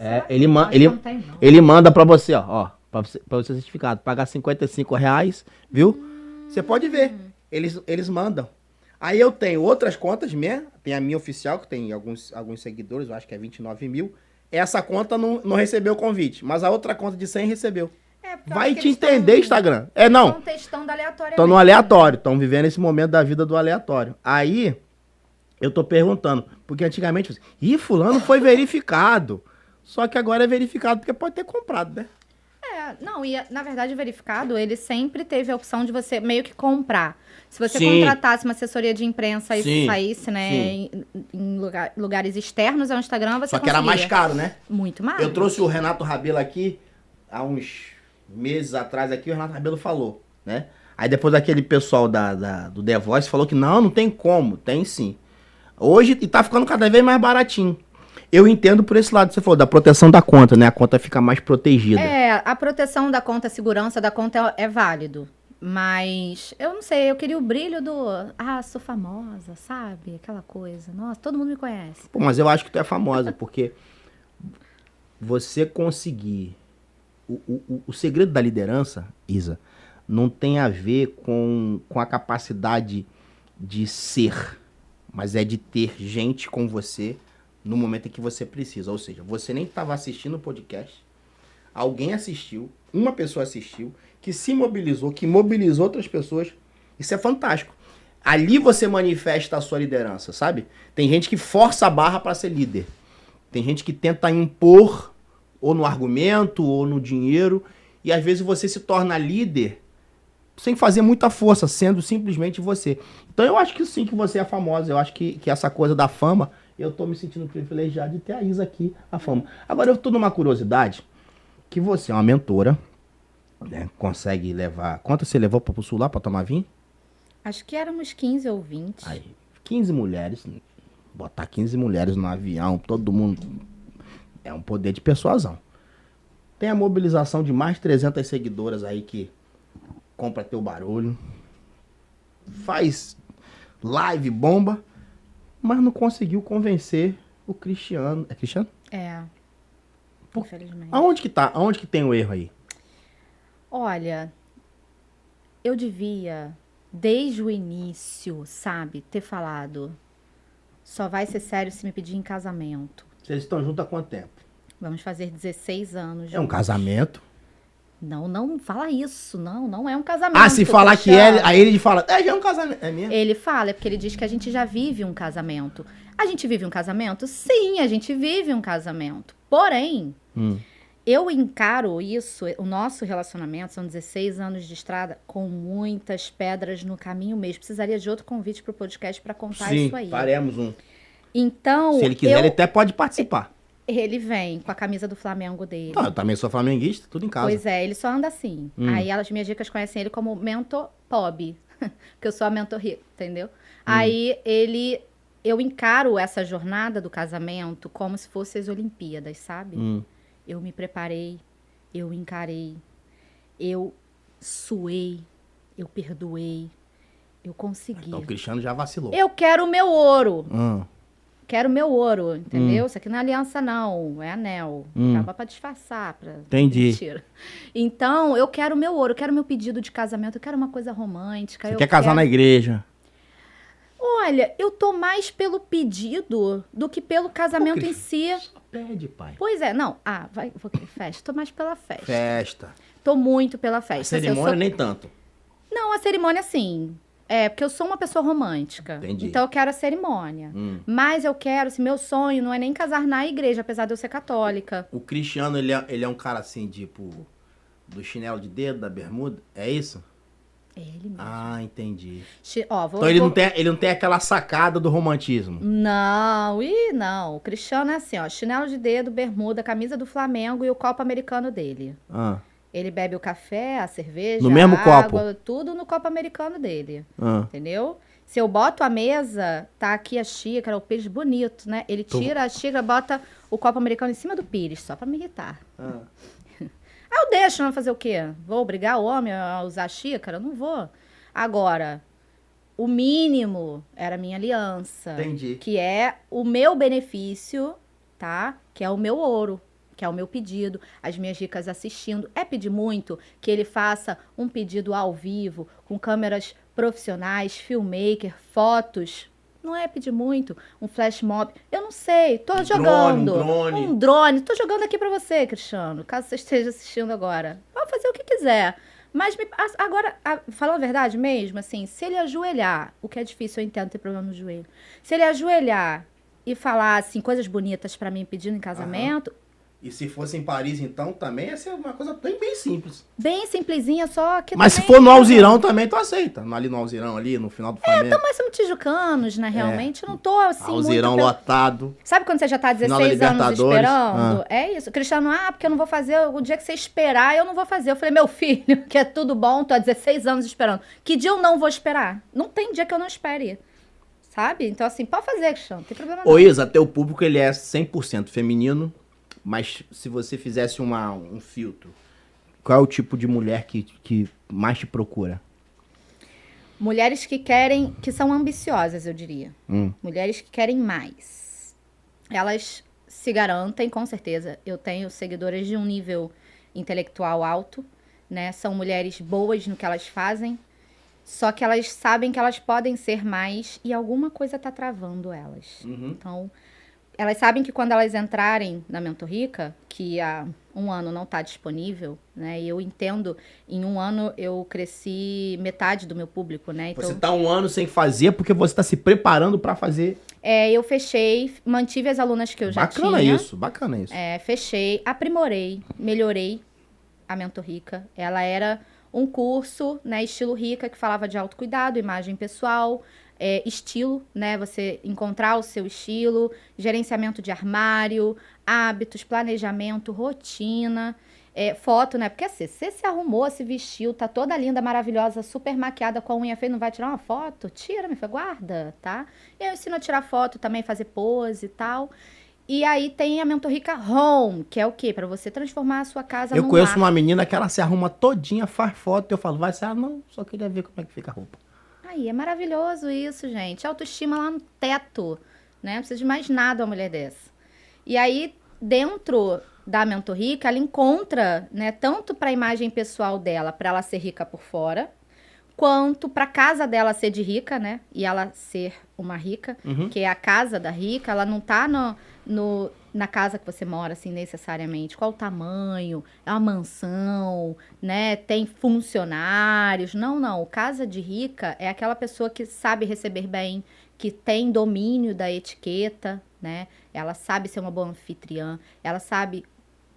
Ele manda pra você, ó. Pra você ser certificado. Pagar R$55, viu? Você pode ver. Eles mandam. Aí eu tenho outras contas minhas. Tem a minha oficial, que tem alguns seguidores, eu acho que é 29 mil. Essa conta não recebeu o convite, mas a outra conta de 100 recebeu. Vai te entender, Instagram. Não. Estão testando aleatoriamente. Estão no aleatório, estão vivendo esse momento da vida do aleatório. Aí, eu tô perguntando, porque antigamente, fulano foi verificado. Só que agora é verificado porque pode ter comprado, né? Não, e na verdade o verificado, ele sempre teve a opção de você meio que comprar. Se você contratasse uma assessoria de imprensa e saísse, né, em lugares externos ao Instagram, você Só que era mais caro, né? Muito mais. Eu trouxe o Renato Rabelo aqui, há uns meses atrás aqui, o Renato Rabelo falou, né? Aí depois aquele pessoal do The Voice falou que não tem como, tem sim. Hoje, e tá ficando cada vez mais baratinho. Eu entendo por esse lado que você falou, da proteção da conta, né? A conta fica mais protegida. A proteção da conta, a segurança da conta é válido. Mas, eu não sei, eu queria o brilho do... sou famosa, sabe? Aquela coisa. Nossa, todo mundo me conhece. Pô, mas eu acho que tu é famosa, porque você conseguir... O segredo da liderança, Isa, não tem a ver com a capacidade de ser, mas é de ter gente com você no momento em que você precisa. Ou seja, você nem estava assistindo o podcast, alguém assistiu, uma pessoa assistiu, que se mobilizou, que mobilizou outras pessoas. Isso é fantástico. Ali você manifesta a sua liderança, sabe? Tem gente que força a barra para ser líder. Tem gente que tenta impor, ou no argumento, ou no dinheiro, e às vezes você se torna líder sem fazer muita força, sendo simplesmente você. Então eu acho que sim, que você é famosa. Eu acho que essa coisa da fama, eu tô me sentindo privilegiado de ter a Isa aqui, a fama. Agora eu tô numa curiosidade, que você é uma mentora, né? Consegue levar... Quanto você levou pro Sul lá pra tomar vinho? Acho que éramos 15 ou 20. Aí, 15 mulheres, botar 15 mulheres no avião, todo mundo... É um poder de persuasão. Tem a mobilização de mais de 300 seguidoras aí que compra teu barulho, faz live bomba, mas não conseguiu convencer o Cristiano. É Cristiano? É. Infelizmente. Aonde que tá? Aonde que tem o erro aí? Olha, eu devia, desde o início, sabe, ter falado, só vai ser sério se me pedir em casamento. Vocês estão juntos há quanto tempo? Vamos fazer 16 anos. É um casamento? Não fala isso. Não é um casamento. Se falar que é, aí ele fala, já é um casamento. É mesmo? Ele fala, é porque ele diz que a gente já vive um casamento. A gente vive um casamento? Sim, a gente vive um casamento. Porém, eu encaro isso, o nosso relacionamento, são 16 anos de estrada, com muitas pedras no caminho mesmo. Precisaria de outro convite pro podcast para contar isso aí. Sim, faremos um. Então, se ele quiser, ele até pode participar. Ele vem com a camisa do Flamengo dele. Eu também sou flamenguista, tudo em casa. Pois é, ele só anda assim. Aí as minhas dicas conhecem ele como mentor pobre, porque eu sou a mentor rica, entendeu? Aí eu encaro essa jornada do casamento como se fosse as Olimpíadas, sabe? Eu me preparei, eu encarei, eu suei, eu perdoei, eu consegui. Então o Cristiano já vacilou. Eu quero o meu ouro. Quero meu ouro, entendeu? Isso aqui não é aliança, não. É anel. Acaba pra disfarçar. Entendi. Mentira. Então, eu quero meu ouro, eu quero meu pedido de casamento, eu quero uma coisa romântica. Você quer casar na igreja? Olha, eu tô mais pelo pedido do que pelo casamento em si. Só pede, pai. Pois é, não. Vou querer festa. Tô mais pela festa. Festa. Tô muito pela festa. A cerimônia nem tanto. Não, a cerimônia sim. Porque eu sou uma pessoa romântica. Entendi. Então eu quero a cerimônia. Mas eu quero, meu sonho não é nem casar na igreja, apesar de eu ser católica. O Cristiano, ele é um cara assim, tipo, do chinelo de dedo, da bermuda? É isso? É ele mesmo. Entendi. Então ele não tem aquela sacada do romantismo. Não, não. O Cristiano é assim, ó, chinelo de dedo, bermuda, camisa do Flamengo e o copo americano dele. Ele bebe o café, a cerveja, no mesmo água, copo. Tudo no copo americano dele. Entendeu? Se eu boto a mesa, tá aqui a xícara, o pires bonito, né? Ele tira a xícara, bota o copo americano em cima do pires, só pra me irritar. Aí eu deixo, não fazer o quê? Vou obrigar o homem a usar a xícara? Não vou. Agora, o mínimo era a minha aliança. Entendi. Que é o meu benefício, tá? Que é o meu ouro. Que é o meu pedido, as minhas dicas assistindo. É pedir muito que ele faça um pedido ao vivo, com câmeras profissionais, filmmaker, fotos. Não é pedir muito, um flash mob. Eu não sei, tô jogando. Um drone. Tô jogando aqui pra você, Cristiano, caso você esteja assistindo agora. Pode fazer o que quiser. Mas agora, falando a verdade mesmo, assim, se ele ajoelhar, o que é difícil, eu entendo ter problema no joelho. Se ele ajoelhar e falar, assim, coisas bonitas pra mim pedindo em casamento... E se fosse em Paris, então, também ia ser uma coisa bem simples. Bem simplesinha, só que mas se for no Alzirão, também tu aceita. Ali no Alzirão, ali, no final do Flamengo. Então, mas somos tijucanos, né, realmente. Eu não tô, assim, Alzirão muito... lotado. Sabe quando você já tá 16 anos esperando? É isso. Cristiano, porque eu não vou fazer... O dia que você esperar, eu não vou fazer. Eu falei, meu filho, que é tudo bom, tô há 16 anos esperando. Que dia eu não vou esperar? Não tem dia que eu não espere. Sabe? Então, assim, pode fazer, Cristiano. Não tem problema não. Ô, Isa, teu público, ele é 100% feminino. Mas se você fizesse um filtro, qual é o tipo de mulher que mais te procura? Mulheres que são ambiciosas, eu diria. Mulheres que querem mais. Elas se garantem, com certeza. Eu tenho seguidoras de um nível intelectual alto, né? São mulheres boas no que elas fazem, só que elas sabem que elas podem ser mais e alguma coisa tá travando elas. Então... Elas sabem que quando elas entrarem na Mentorrica, que há um ano não está disponível, né? E eu entendo, em um ano eu cresci metade do meu público, né? Então, você está um ano sem fazer porque você está se preparando para fazer. Eu fechei, mantive as alunas que eu já tinha. Bacana isso. Fechei, aprimorei, melhorei a Mentorrica. Ela era um curso, né, estilo Rica, que falava de autocuidado, imagem pessoal, estilo, né? Você encontrar o seu estilo, gerenciamento de armário, hábitos, planejamento, rotina, foto, né? Porque assim, você se arrumou, se vestiu, tá toda linda, maravilhosa, super maquiada, com a unha feia, não vai tirar uma foto? Tira, me guarda, tá? E eu ensino a tirar foto também, fazer pose e tal. E aí tem a Mentor Rica Home, que é o quê? Para você transformar a sua casa Eu num conheço lar. uma menina que ela se arruma todinha, faz foto, eu falo, vai ser, não, só queria ver como é que fica a roupa. Aí, é maravilhoso isso, gente. Autoestima lá no teto, né? Não precisa de mais nada uma mulher dessa. E aí, dentro da Mentor Rica, ela encontra, né, tanto para a imagem pessoal dela, para ela ser rica por fora, quanto para a casa dela ser de rica, né? E ela ser uma rica, que é a casa da rica, ela não tá na casa que você mora, assim, necessariamente. Qual o tamanho? É uma mansão, né? Tem funcionários. Não. Casa de rica é aquela pessoa que sabe receber bem, que tem domínio da etiqueta, né? Ela sabe ser uma boa anfitriã, ela sabe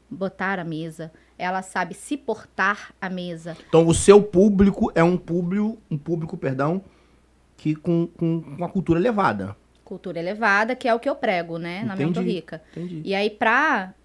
botar a mesa, ela sabe se portar à mesa. Então o seu público é um público, perdão, que com uma cultura elevada. Cultura elevada, que é o que eu prego, né, na Mentor Rica. Entendi. E aí, pra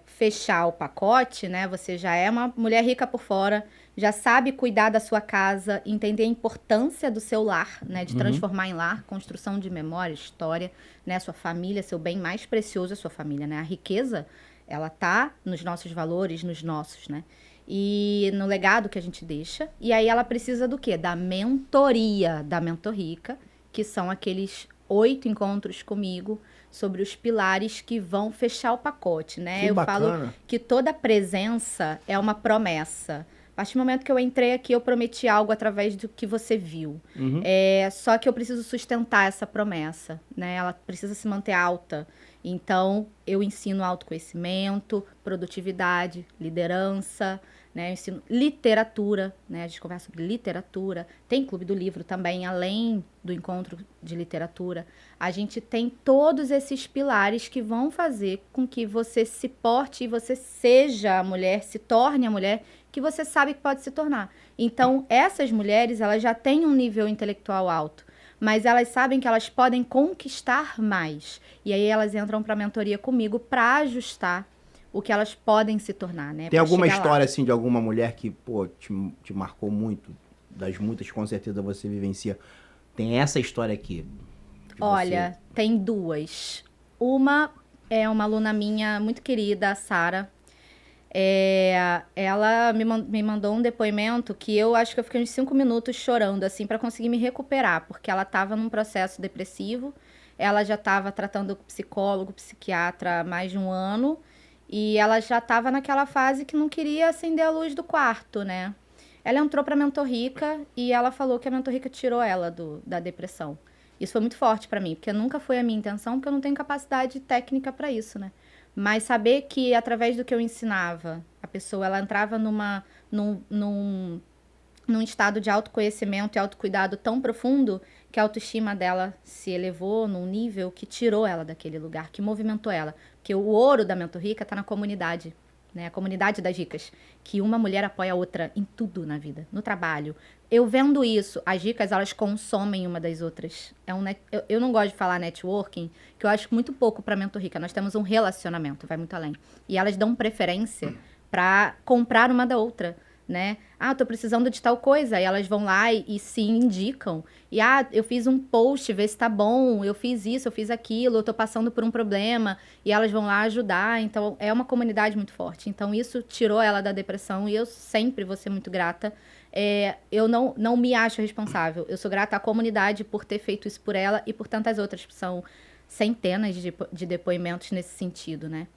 fechar o pacote, né, você já é uma mulher rica por fora, já sabe cuidar da sua casa, entender a importância do seu lar, né, de transformar em lar, construção de memória, história, né, sua família, seu bem mais precioso é sua família, né, a riqueza, ela tá nos nossos valores, nos nossos, né, e no legado que a gente deixa. E aí ela precisa do quê? Da mentoria da Mentor Rica, que são aqueles 8 encontros comigo sobre os pilares que vão fechar o pacote, né? Que bacana. Falo que toda presença é uma promessa. A partir do momento que eu entrei aqui, eu prometi algo através do que você viu. Só que eu preciso sustentar essa promessa, né? Ela precisa se manter alta. Então, eu ensino autoconhecimento, produtividade, liderança, né? Eu ensino literatura, né? A gente conversa sobre literatura. Tem clube do livro também, além do encontro de literatura. A gente tem todos esses pilares que vão fazer com que você se porte e você seja a mulher, se torne a mulher que você sabe que pode se tornar. Então, essas mulheres, elas já têm um nível intelectual alto, mas elas sabem que elas podem conquistar mais. E aí elas entram para a mentoria comigo para ajustar o que elas podem se tornar, né? Tem alguma chegar lá. história, assim, de alguma mulher que, pô, te marcou muito? Das muitas que com certeza você vivencia. Tem essa história aqui? Olha, tem duas. Uma é uma aluna minha muito querida, a Sara. Ela me mandou um depoimento que eu acho que eu fiquei uns 5 minutos chorando, assim, para conseguir me recuperar, porque ela estava num processo depressivo, ela já estava tratando com psicólogo, psiquiatra há mais de 1 ano, e ela já estava naquela fase que não queria acender a luz do quarto, né? Ela entrou para a Mentor Rica e ela falou que a Mentor Rica tirou ela da depressão. Isso foi muito forte para mim, porque nunca foi a minha intenção, porque eu não tenho capacidade técnica para isso, né? Mas saber que, através do que eu ensinava, a pessoa ela entrava num estado de autoconhecimento e autocuidado tão profundo que a autoestima dela se elevou num nível que tirou ela daquele lugar, que movimentou ela. Porque o ouro da Mentor Rica está na comunidade, né? A comunidade das ricas, que uma mulher apoia a outra em tudo na vida, no trabalho. Eu vendo isso, as ricas, elas consomem uma das outras. Eu não gosto de falar networking, que eu acho muito pouco para Mentor Rica. Nós temos um relacionamento, vai muito além. E elas dão preferência para comprar uma da outra, né? Ah, tô precisando de tal coisa. E elas vão lá e se indicam. E, eu fiz um post, vê se tá bom. Eu fiz isso, eu fiz aquilo. Eu tô passando por um problema. E elas vão lá ajudar. Então, é uma comunidade muito forte. Então, isso tirou ela da depressão. E eu sempre vou ser muito grata. Eu não me acho responsável. Eu sou grata à comunidade por ter feito isso por ela e por tantas outras. São centenas de depoimentos nesse sentido, né?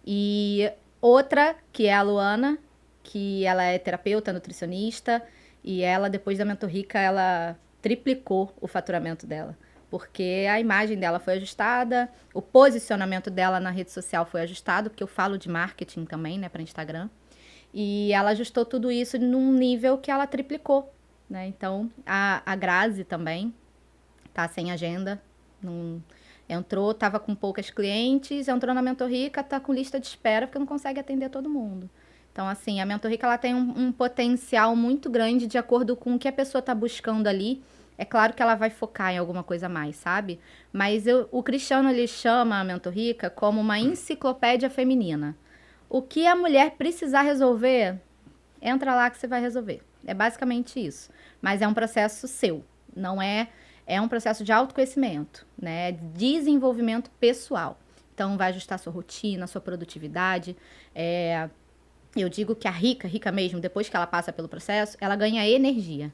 E outra, que é a Luana, que ela é terapeuta, nutricionista, e ela, depois da Mentor Rica, ela triplicou o faturamento dela, porque a imagem dela foi ajustada, o posicionamento dela na rede social foi ajustado, porque eu falo de marketing também, né, para Instagram, e ela ajustou tudo isso num nível que ela triplicou, né? Então, a Grazi também tá sem agenda, entrou, tava com poucas clientes, entrou na Mentor Rica, tá com lista de espera, porque não consegue atender todo mundo. Então, assim, a Mentor Rica, ela tem um potencial muito grande de acordo com o que a pessoa está buscando ali. É claro que ela vai focar em alguma coisa a mais, sabe? Mas o Cristiano, ele chama a Mentor Rica como uma enciclopédia feminina. O que a mulher precisar resolver, entra lá que você vai resolver. É basicamente isso. Mas é um processo seu, não é... É um processo de autoconhecimento, né? Desenvolvimento pessoal. Então, vai ajustar a sua rotina, a sua produtividade. Eu digo que a rica mesmo, depois que ela passa pelo processo, ela ganha energia.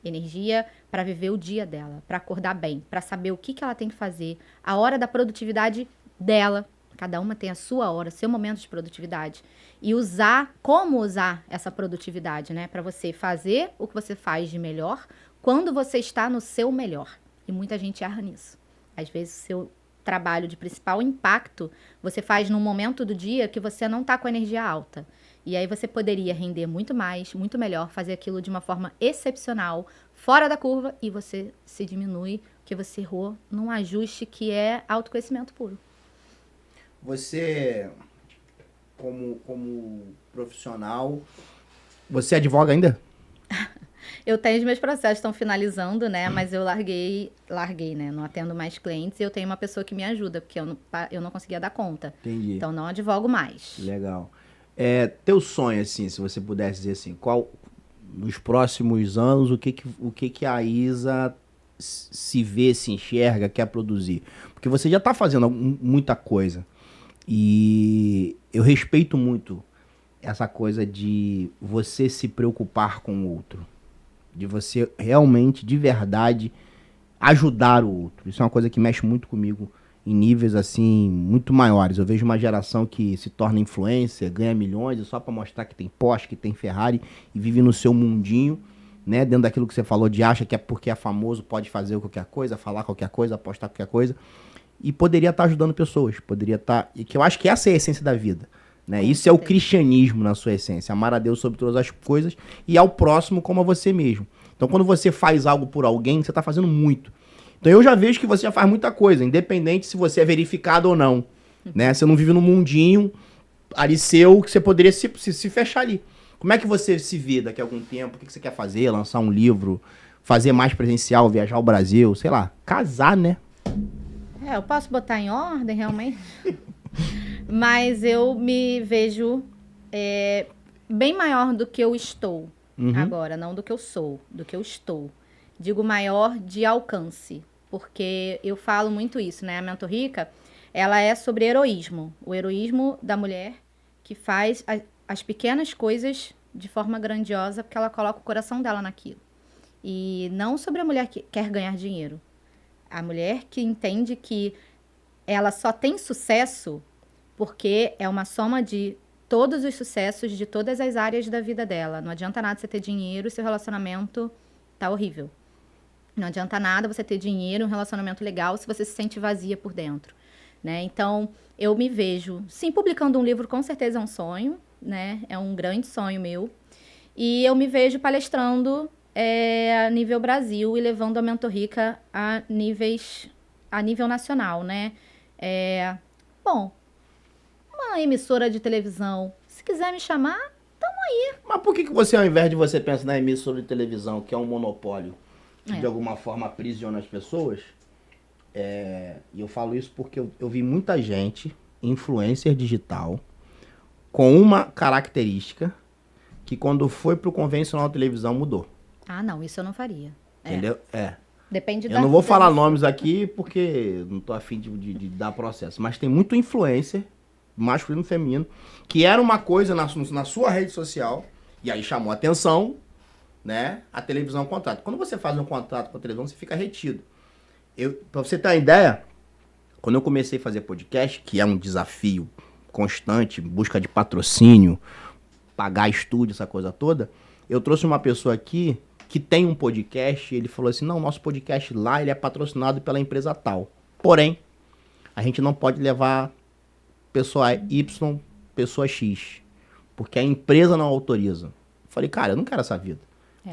Energia para viver o dia dela, para acordar bem, para saber o que ela tem que fazer, a hora da produtividade dela. Cada uma tem a sua hora, seu momento de produtividade. E como usar essa produtividade, né? Para você fazer o que você faz de melhor quando você está no seu melhor. E muita gente erra nisso. Às vezes, o seu trabalho de principal impacto, você faz num momento do dia que você não está com energia alta. E aí você poderia render muito mais, muito melhor, fazer aquilo de uma forma excepcional, fora da curva, e você se diminui, porque você errou num ajuste que é autoconhecimento puro. Você, como profissional, você advoga ainda? Eu tenho os meus processos, estão finalizando, né? Mas eu larguei, né? Não atendo mais clientes e eu tenho uma pessoa que me ajuda, porque eu não conseguia dar conta. Entendi. Então, não advogo mais. Legal. Teu sonho, assim, se você pudesse dizer assim, nos próximos anos, o que a Isa se vê, se enxerga, quer produzir? Porque você já está fazendo muita coisa. E eu respeito muito essa coisa de você se preocupar com o outro. De você realmente, de verdade, ajudar o outro. Isso é uma coisa que mexe muito comigo em níveis, assim, muito maiores. Eu vejo uma geração que se torna influencer, ganha milhões, só para mostrar que tem Porsche, que tem Ferrari, e vive no seu mundinho, né? Dentro daquilo que você falou, de acha que é porque é famoso, pode fazer qualquer coisa, falar qualquer coisa, apostar qualquer coisa. E poderia estar ajudando pessoas, poderia estar... E que eu acho que essa é a essência da vida, né? Isso é o cristianismo na sua essência, amar a Deus sobre todas as coisas e ao próximo como a você mesmo. Então, quando você faz algo por alguém, você está fazendo muito. Então, eu já vejo que você já faz muita coisa, independente se você é verificado ou não, né? Você não vive num mundinho ali seu que você poderia se fechar ali. Como é que você se vê daqui a algum tempo? O que você quer fazer? Lançar um livro? Fazer mais presencial? Viajar ao Brasil? Sei lá. Casar, né? Eu posso botar em ordem, realmente. Mas eu me vejo bem maior do que eu estou agora. Não do que eu sou, do que eu estou. Digo maior de alcance. Porque eu falo muito isso, né? A Mentor Rica, ela é sobre heroísmo. O heroísmo da mulher que faz as pequenas coisas de forma grandiosa, porque ela coloca o coração dela naquilo. E não sobre a mulher que quer ganhar dinheiro. A mulher que entende que ela só tem sucesso porque é uma soma de todos os sucessos de todas as áreas da vida dela. Não adianta nada você ter dinheiro e seu relacionamento tá horrível. Não adianta nada você ter dinheiro e um relacionamento legal se você se sente vazia por dentro, né? Então, eu me vejo, sim, publicando um livro, com certeza é um sonho, né? É um grande sonho meu. E eu me vejo palestrando a nível Brasil e levando a Mentor Rica a nível nacional, né? Bom, uma emissora de televisão, se quiser me chamar, tamo aí. Mas por que você, ao invés de você pensar na emissora de televisão, que é um monopólio, que de alguma forma aprisiona as pessoas, e eu falo isso porque eu vi muita gente, influencer digital, com uma característica que quando foi pro convencional televisão mudou. Ah, não, isso eu não faria. Entendeu? Depende Eu não vou falar nomes aqui porque não tô afim de dar processo. Mas tem muito influencer, masculino e feminino, que era uma coisa na sua rede social, e aí chamou a atenção, né? A televisão contrata. Quando você faz um contrato com a televisão, você fica retido. Pra você ter uma ideia, quando eu comecei a fazer podcast, que é um desafio constante, busca de patrocínio, pagar estúdio, essa coisa toda, eu trouxe uma pessoa aqui que tem um podcast, e ele falou assim, não, nosso podcast lá, ele é patrocinado pela empresa tal. Porém, a gente não pode levar pessoa Y, pessoa X, porque a empresa não autoriza. Eu falei, cara, eu não quero essa vida.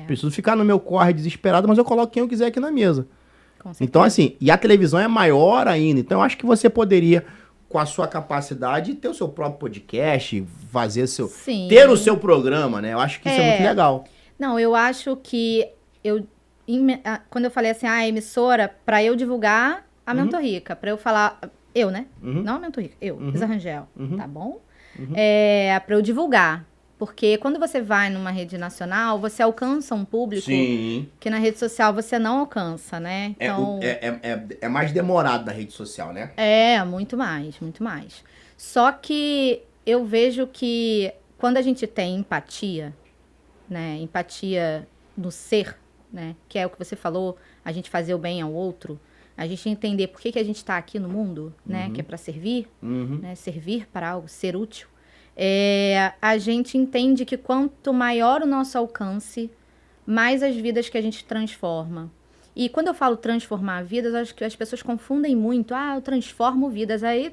Preciso ficar no meu corre desesperado, mas eu coloco quem eu quiser aqui na mesa. Então, assim, e a televisão é maior ainda, então eu acho que você poderia, com a sua capacidade, ter o seu próprio podcast, fazer ter o seu programa, né? Eu acho que isso é muito legal. Não, eu acho que quando eu falei assim, emissora, pra eu divulgar a Mentor Rica, pra eu falar, eu, né? Não a Mentor Rica, eu, Isa Rangel, tá bom? Pra eu divulgar. Porque quando você vai numa rede nacional, você alcança um público Sim. que na rede social você não alcança, né? Então, É mais demorado na rede social, né? muito mais, muito mais. Só que eu vejo que quando a gente tem empatia, né? Empatia no ser, né? Que é o que você falou, a gente fazer o bem ao outro, a gente entender por que a gente está aqui no mundo, né? Que é para servir, né? Servir para algo, ser útil. A gente entende que quanto maior o nosso alcance, mais as vidas que a gente transforma. E quando eu falo transformar vidas, acho que as pessoas confundem muito. Eu transformo vidas. Aí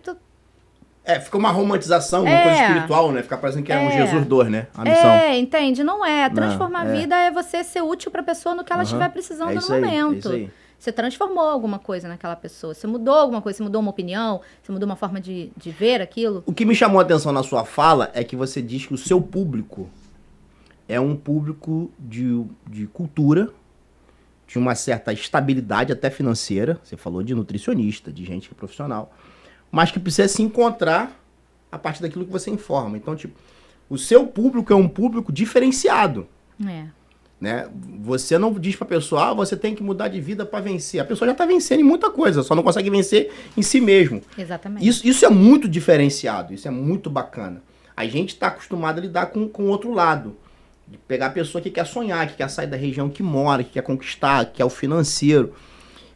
fica uma romantização, uma coisa espiritual, né? Fica parecendo que é um Jesus 2, né? A missão. Entende? Não é. Transformar vida é você ser útil para a pessoa no que ela estiver precisando no momento. É isso aí. Você transformou alguma coisa naquela pessoa. Você mudou alguma coisa, você mudou uma opinião, você mudou uma forma de ver aquilo. O que me chamou a atenção na sua fala é que você diz que o seu público é um público de cultura, de uma certa estabilidade até financeira. Você falou de nutricionista, de gente que é profissional, mas que precisa se encontrar a partir daquilo que você informa. Então, tipo, o seu público é um público diferenciado. Né? Você não diz pra pessoa, você tem que mudar de vida para vencer. A pessoa já tá vencendo em muita coisa, só não consegue vencer em si mesmo. Exatamente. Isso é muito diferenciado, isso é muito bacana. A gente tá acostumado a lidar com o outro lado. De pegar a pessoa que quer sonhar, que quer sair da região que mora, que quer conquistar, que é o financeiro.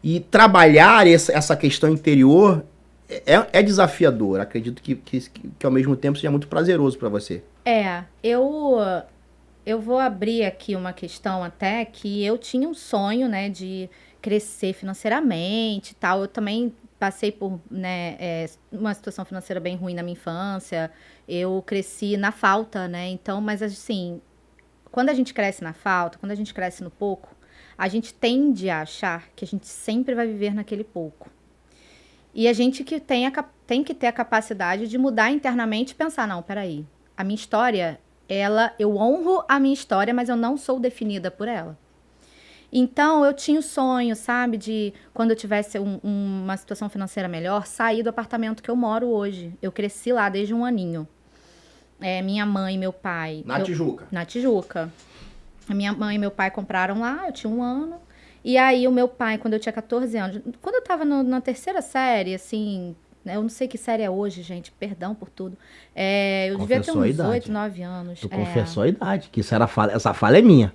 E trabalhar essa questão interior é desafiador. Acredito que ao mesmo tempo seja muito prazeroso para você. Eu vou abrir aqui uma questão até que eu tinha um sonho, né, de crescer financeiramente e tal. Eu também passei por, né, uma situação financeira bem ruim na minha infância. Eu cresci na falta, né? Então, mas assim, quando a gente cresce na falta, quando a gente cresce no pouco, a gente tende a achar que a gente sempre vai viver naquele pouco. E a gente que tem que ter a capacidade de mudar internamente e pensar, não, peraí, a minha história... eu honro a minha história, mas eu não sou definida por ela. Então, eu tinha o sonho, sabe, de quando eu tivesse uma situação financeira melhor, sair do apartamento que eu moro hoje. Eu cresci lá desde um aninho. Minha mãe e meu pai... Na Tijuca? Na Tijuca. A minha mãe e meu pai compraram lá, eu tinha 1 ano. E aí, o meu pai, quando eu tinha 14 anos... Quando eu tava na 3ª série, assim... Eu não sei que série é hoje, gente. Perdão por tudo. Eu devia ter uns 8, 9 anos. Tu confessou a idade, que essa fala é minha.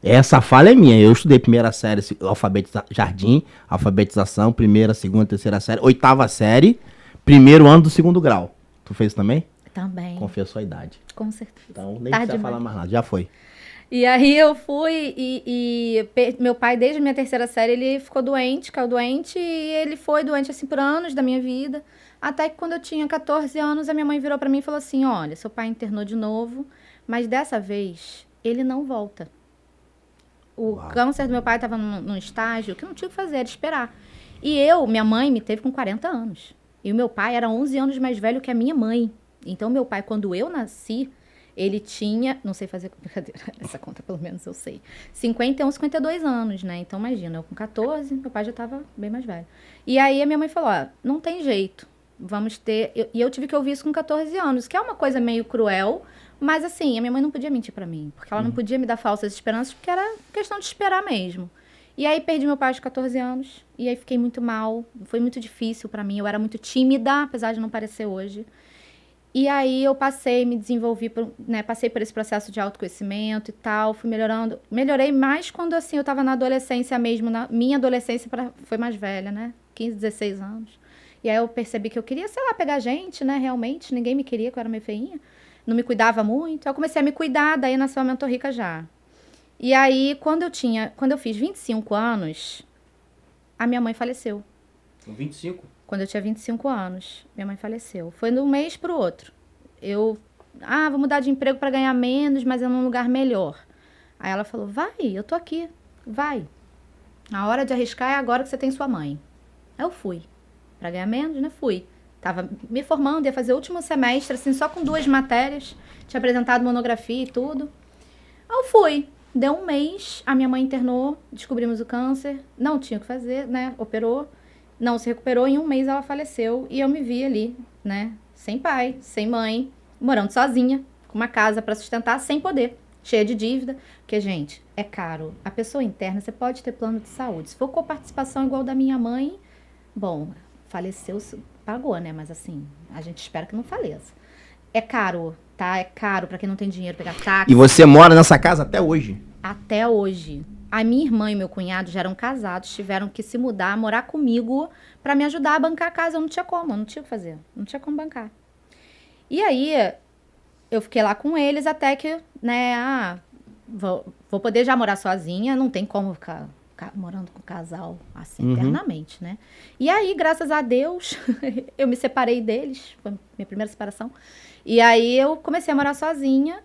Essa fala é minha. Eu estudei 1ª série, jardim, alfabetização, 1ª, 2ª, 3ª série, 8ª série, 1º ano do 2º grau. Tu fez também? Também. Confessou a idade. Com certeza. Então nem precisa falar mais nada, já foi. E aí eu fui e meu pai, desde a minha 3ª série, ele ficou doente, caiu doente, e ele foi doente assim por anos da minha vida. Até que quando eu tinha 14 anos, a minha mãe virou pra mim e falou assim, olha, seu pai internou de novo, mas dessa vez ele não volta. O câncer do meu pai estava num estágio que não tinha o que fazer, era esperar. E minha mãe me teve com 40 anos. E o meu pai era 11 anos mais velho que a minha mãe. Então, meu pai, quando eu nasci, ele tinha, não sei fazer brincadeira, essa conta pelo menos eu sei, 51, 52 anos, né? Então, imagina, eu com 14, meu pai já estava bem mais velho. E aí, a minha mãe falou, não tem jeito, vamos ter... E eu tive que ouvir isso com 14 anos, que é uma coisa meio cruel, mas assim, a minha mãe não podia mentir pra mim, porque ela não podia me dar falsas esperanças, porque era questão de esperar mesmo. E aí, perdi meu pai aos 14 anos, e aí fiquei muito mal, foi muito difícil pra mim, eu era muito tímida, apesar de não parecer hoje. E aí eu me desenvolvi, né, passei por esse processo de autoconhecimento e tal, fui melhorando. Melhorei mais quando, assim, eu tava na adolescência mesmo, na minha adolescência foi mais velha, né, 15, 16 anos. E aí eu percebi que eu queria, sei lá, pegar gente, né, realmente, ninguém me queria, que eu era meio feinha, não me cuidava muito. Aí eu comecei a me cuidar, daí nasceu a Mentor Rica já. E aí, quando eu fiz 25 anos, a minha mãe faleceu. Com 25? Quando eu tinha 25 anos, minha mãe faleceu. Foi de um mês pro outro. Vou mudar de emprego para ganhar menos, mas é num lugar melhor. Aí ela falou, vai, eu tô aqui, vai. A hora de arriscar é agora que você tem sua mãe. Aí eu fui. Para ganhar menos, né? Fui. Tava me formando, ia fazer o último semestre, assim, só com 2 matérias. Tinha apresentado monografia e tudo. Aí eu fui. Deu um mês, a minha mãe internou, descobrimos o câncer. Não tinha o que fazer, né? Operou. Não se recuperou, em um mês ela faleceu. E eu me vi ali, né? Sem pai, sem mãe, morando sozinha, com uma casa para sustentar sem poder, cheia de dívida, porque, gente, é caro. A pessoa interna, você pode ter plano de saúde. Se for com participação igual da minha mãe, bom, faleceu, pagou, né? Mas assim, a gente espera que não faleça. É caro, tá? É caro para quem não tem dinheiro pegar táxi. E você mora nessa casa até hoje? Até hoje. A minha irmã e meu cunhado já eram casados, tiveram que se mudar, morar comigo para me ajudar a bancar a casa. Eu não tinha como, eu não tinha o que fazer. Não tinha como bancar. E aí, eu fiquei lá com eles até que, né, vou poder já morar sozinha, não tem como ficar morando com o casal assim, eternamente, né? E aí, graças a Deus, eu me separei deles, foi minha primeira separação. E aí, eu comecei a morar sozinha.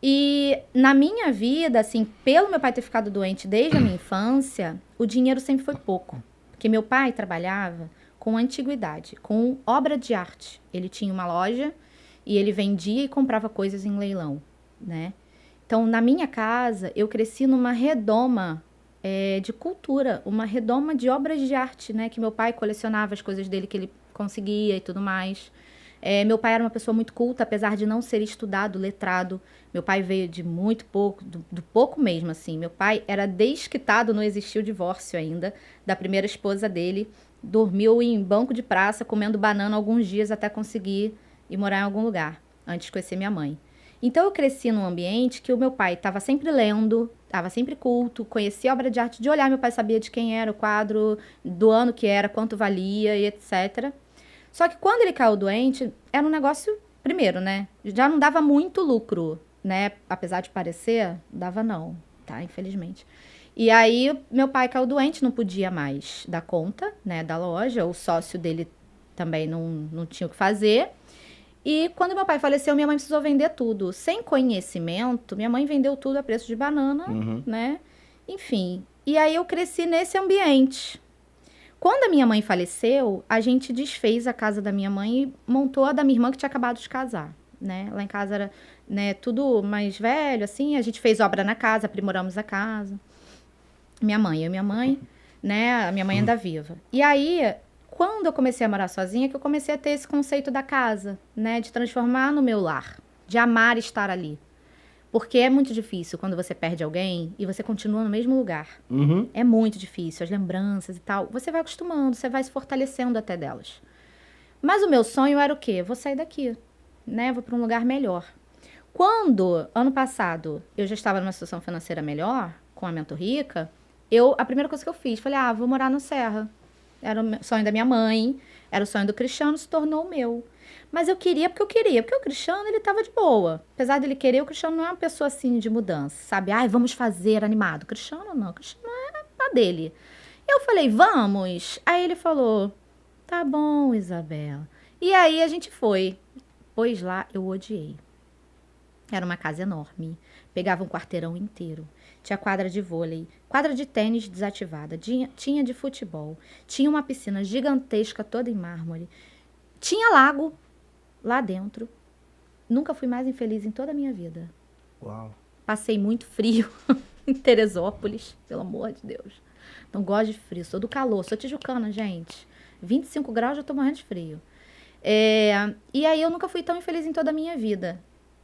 E na minha vida, assim, pelo meu pai ter ficado doente desde a minha infância, o dinheiro sempre foi pouco. Porque meu pai trabalhava com antiguidade, com obra de arte. Ele tinha uma loja e ele vendia e comprava coisas em leilão, né? Então, na minha casa, eu cresci numa redoma de cultura, uma redoma de obras de arte, né? Que meu pai colecionava as coisas dele que ele conseguia e tudo mais. Meu pai era uma pessoa muito culta, apesar de não ser estudado, letrado. Meu pai veio de muito pouco, do pouco mesmo, assim. Meu pai era desquitado, não existia o divórcio ainda, da primeira esposa dele. Dormiu em banco de praça, comendo banana alguns dias até conseguir ir morar em algum lugar, antes de conhecer minha mãe. Então, eu cresci num ambiente que o meu pai estava sempre lendo, estava sempre culto, conhecia obra de arte de olhar. Meu pai sabia de quem era o quadro, do ano que era, quanto valia e etc. Só que quando ele caiu doente, era um negócio, primeiro, né? Já não dava muito lucro, né? Apesar de parecer, dava não, tá? Infelizmente. E aí, meu pai caiu doente, não podia mais dar conta, né, da loja. O sócio dele também não tinha o que fazer. E quando meu pai faleceu, minha mãe precisou vender tudo. Sem conhecimento, minha mãe vendeu tudo a preço de banana, né? Enfim. E aí, eu cresci nesse ambiente. Quando a minha mãe faleceu, a gente desfez a casa da minha mãe e montou a da minha irmã, que tinha acabado de casar, né? Lá em casa era, né, tudo mais velho, assim. A gente fez obra na casa, aprimoramos a casa. Eu e minha mãe, né? A minha mãe ainda viva. E aí, quando eu comecei a morar sozinha, que eu comecei a ter esse conceito da casa, né? De transformar no meu lar, de amar estar ali. Porque é muito difícil quando você perde alguém e você continua no mesmo lugar. É muito difícil, as lembranças e tal. Você vai acostumando, você vai se fortalecendo até delas. Mas o meu sonho era o quê? Vou sair daqui, né? Vou para um lugar melhor. Quando, ano passado, eu já estava numa situação financeira melhor, com a Mento Rica, a primeira coisa que eu fiz, falei, vou morar no Serra. Era o sonho da minha mãe, era o sonho do Cristiano, se tornou o meu. Mas eu queria porque o Cristiano, ele tava de boa. Apesar dele querer, o Cristiano não é uma pessoa assim de mudança, sabe? Vamos fazer animado. O Cristiano não, o Cristiano é a dele. Eu falei, vamos. Aí ele falou, tá bom, Isabela. E aí a gente foi. Pois lá eu odiei. Era uma casa enorme, pegava um quarteirão inteiro. Tinha quadra de vôlei, quadra de tênis desativada, tinha de futebol, tinha uma piscina gigantesca toda em mármore, tinha lago lá dentro. Nunca fui mais infeliz em toda a minha vida. Uau. Passei muito frio em Teresópolis, pelo amor de Deus. Não gosto de frio, sou do calor, sou tijucana, gente. 25 graus, já tô morrendo de frio. E aí eu nunca fui tão infeliz em toda a minha vida.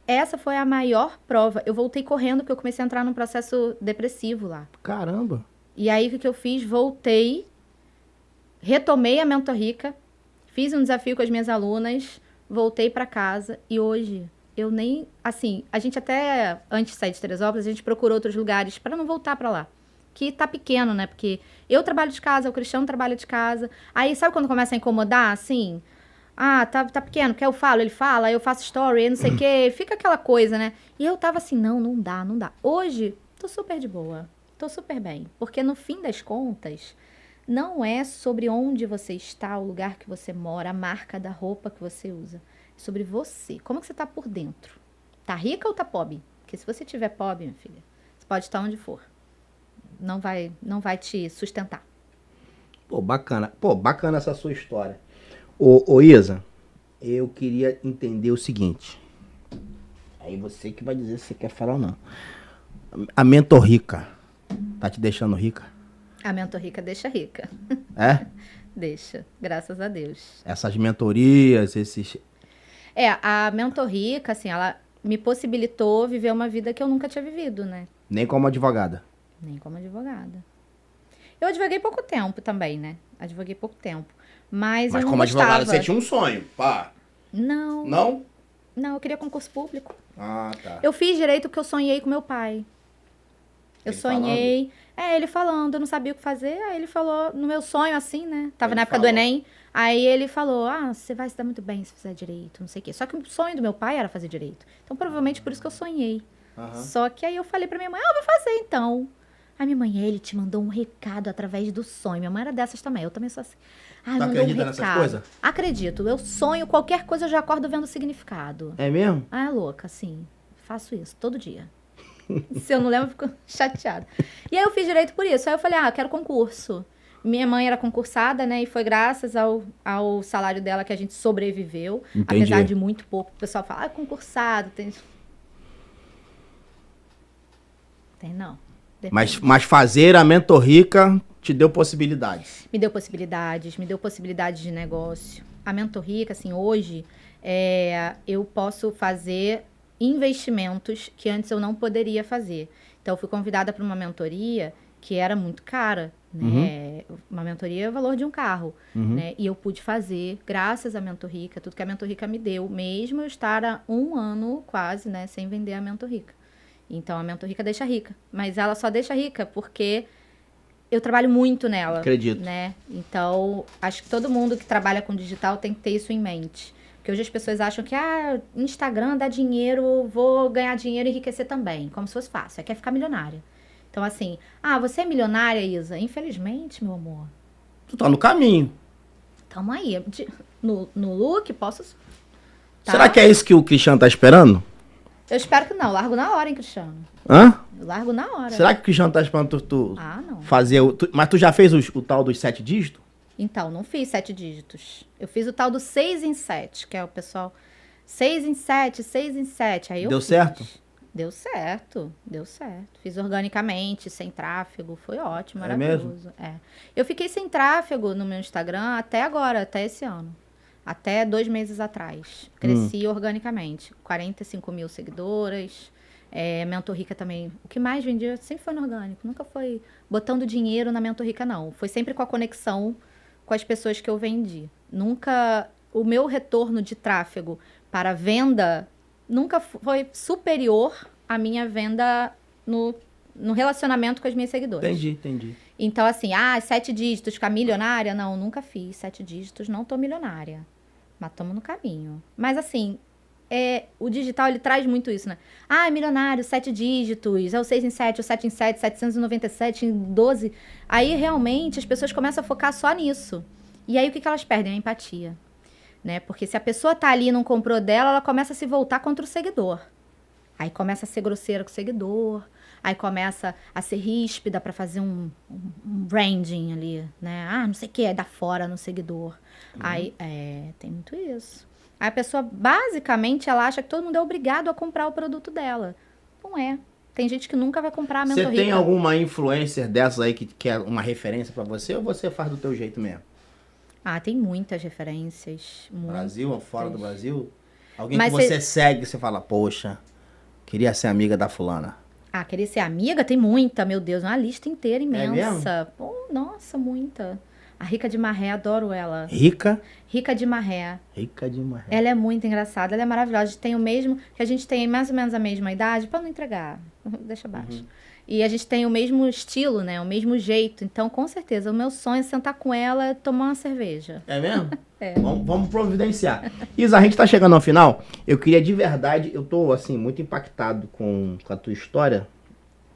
Essa foi a maior prova. Eu voltei correndo porque eu comecei a entrar num processo depressivo lá. Caramba! E aí o que eu fiz? Voltei, retomei a Mento Rica, fiz um desafio com as minhas alunas, voltei para casa e hoje eu nem... Assim, a gente até, antes de sair de Teresópolis, a gente procurou outros lugares para não voltar para lá. Que tá pequeno, né? Porque eu trabalho de casa, o Cristiano trabalha de casa. Aí, sabe quando começa a incomodar, assim? Tá pequeno, quer eu falo? Ele fala, eu faço story, não sei o quê. Fica aquela coisa, né? E eu tava assim, não dá. Hoje, tô super de boa. Tô super bem. Porque no fim das contas, não é sobre onde você está, o lugar que você mora, a marca da roupa que você usa. É sobre você. Como que você tá por dentro? Tá rica ou tá pobre? Porque se você tiver pobre, minha filha, você pode estar onde for. Não vai te sustentar. Bacana essa sua história. Ô Isa, eu queria entender o seguinte. Aí você que vai dizer se você quer falar ou não. A Mento Rica tá te deixando rica? A Mento Rica deixa rica. É? Deixa, graças a Deus. Essas mentorias, esses... A Mento Rica, assim, ela me possibilitou viver uma vida que eu nunca tinha vivido, né? Nem como advogada. Nem como advogada. Eu advoguei pouco tempo também, né? Advoguei pouco tempo. Mas eu não como gostava. advogada, você tinha um sonho, pá. Não. Não? Não, eu queria concurso público. Ah, tá. Eu fiz direito porque eu sonhei com meu pai. Eu Ele sonhei. Ele falando, eu não sabia o que fazer. Aí ele falou, no meu sonho, assim, né? Tava Ele na época falou. do Enem. Aí ele falou, você vai se dar muito bem se fizer direito, não sei o quê. Só que o sonho do meu pai era fazer direito. Então, provavelmente, por isso que eu sonhei. Só que aí eu falei pra minha mãe, eu vou fazer então. Aí minha mãe, ele te mandou um recado através do sonho. Minha mãe era dessas também, eu também sou assim. Tu acredita nessas coisas? Acredito. Eu sonho, qualquer coisa eu já acordo vendo o significado. É mesmo? Louca, sim. Faço isso todo dia. Se eu não lembro, eu fico chateada. E aí eu fiz direito por isso. Aí eu falei, eu quero concurso. Minha mãe era concursada, né? E foi graças ao salário dela que a gente sobreviveu. Entendi. Apesar de muito pouco. O pessoal fala, concursado, tem... Tem não. Depende. Mas fazer a Mentorrica te deu possibilidades. Me deu possibilidades de negócio. A Mentorrica, assim, hoje, eu posso fazer investimentos que antes eu não poderia fazer. Então, eu fui convidada para uma mentoria que era muito cara, né? Uma mentoria é o valor de um carro, né? E eu pude fazer, graças à Mentorrica, tudo que a Mentorrica me deu, mesmo eu estar há 1 ano quase, né, sem vender a Mentorrica. Então, a Mentorrica deixa rica. Mas ela só deixa rica porque eu trabalho muito nela. Acredito. Né? Então, acho que todo mundo que trabalha com digital tem que ter isso em mente. Porque hoje as pessoas acham que, Instagram dá dinheiro, vou ganhar dinheiro e enriquecer também. Como se fosse fácil. Quer ficar milionária. Então, assim, você é milionária, Isa? Infelizmente, meu amor. Tu tá no caminho. Tamo aí. No look, posso... Tá? Será que é isso que o Cristiano tá esperando? Eu espero que não. Largo na hora, hein, Cristiano? Hã? Eu largo na hora. Será que o Cristiano tá esperando tu não. fazer mas tu já fez o tal dos 7 dígitos? Então, não fiz 7 dígitos. Eu fiz o tal do 6 em 7, que é o pessoal... 6 em 7, 6 em 7. Aí eu fiz. Certo? Deu certo. Fiz organicamente, sem tráfego. Foi ótimo, É maravilhoso. Eu fiquei sem tráfego no meu Instagram até agora, até esse ano. Até 2 meses atrás. Cresci organicamente. 45 mil seguidoras. Mentorrica também. O que mais vendia sempre foi no orgânico. Nunca foi botando dinheiro na Mentorrica, não. Foi sempre com a conexão com as pessoas que eu vendi. Nunca... O meu retorno de tráfego para venda nunca foi superior à minha venda no relacionamento com as minhas seguidoras. Entendi. Então, assim, 7 dígitos, ficar milionária? Não, nunca fiz 7 dígitos, não tô milionária. Mas estamos no caminho. Mas, assim, o digital, ele traz muito isso, né? Milionário, 7 dígitos, é o 6 em 7, o 7 em 7, 797 em 12. Aí, realmente, as pessoas começam a focar só nisso. E aí, o que elas perdem? A empatia. Né? Porque se a pessoa tá ali e não comprou dela, ela começa a se voltar contra o seguidor. Aí começa a ser grosseira com o seguidor, aí começa a ser ríspida para fazer um branding ali, né? Não sei o que, dá fora no seguidor. Aí, tem muito isso. Aí a pessoa, basicamente, ela acha que todo mundo é obrigado a comprar o produto dela. Não é. Tem gente que nunca vai comprar a Mentorrica. Você tem alguma influencer dessas aí que é uma referência para você ou você faz do teu jeito mesmo? Tem muitas referências. Brasil ou fora do Brasil? Alguém que você segue e você fala, poxa, queria ser amiga da fulana. Querer ser amiga? Tem muita, meu Deus. Uma lista inteira imensa. É mesmo? Nossa, muita. A Rica de Marré, adoro ela. Rica? Rica de Marré. Rica de Marré. Ela é muito engraçada, ela é maravilhosa. A gente tem o mesmo, que a gente tem mais ou menos a mesma idade, para não entregar, deixa abaixo. E a gente tem o mesmo estilo, né? O mesmo jeito. Então, com certeza, o meu sonho é sentar com ela e tomar uma cerveja. É mesmo? Vamos providenciar. Isa, a gente tá chegando ao final. Eu queria de verdade, eu tô, assim, muito impactado com a tua história,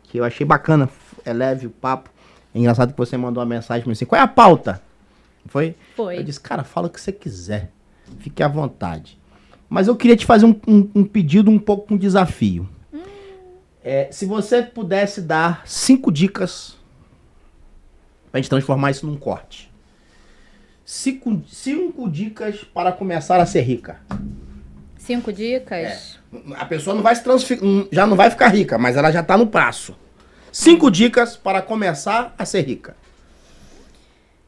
que eu achei bacana, é leve o papo. É engraçado que você mandou uma mensagem assim, qual é a pauta? Foi? Foi. Eu disse, cara, fala o que você quiser. Fique à vontade. Mas eu queria te fazer um pedido, um pouco um desafio. Se você pudesse dar 5 dicas pra gente transformar isso num corte. 5 dicas para começar a ser rica. 5 dicas? A pessoa não vai se já não vai ficar rica, mas ela já tá no prazo. 5 dicas para começar a ser rica.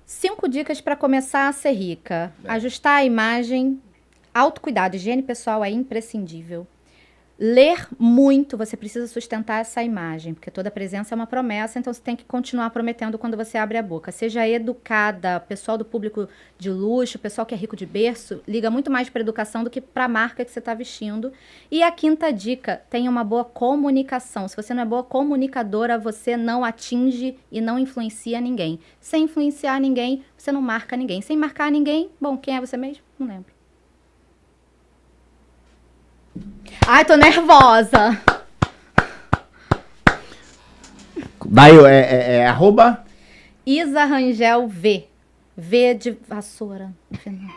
5 dicas para começar a ser rica. Ajustar a imagem, autocuidado, higiene pessoal é imprescindível. Ler muito, você precisa sustentar essa imagem, porque toda presença é uma promessa, então você tem que continuar prometendo quando você abre a boca. Seja educada, pessoal do público de luxo, pessoal que é rico de berço, liga muito mais para educação do que para a marca que você está vestindo. E a quinta dica, tenha uma boa comunicação. Se você não é boa comunicadora, você não atinge e não influencia ninguém. Sem influenciar ninguém, você não marca ninguém. Sem marcar ninguém, bom, quem é você mesmo? Não lembro. Ai, tô nervosa. Daí arroba Isa Rangel V. V de vassoura no final.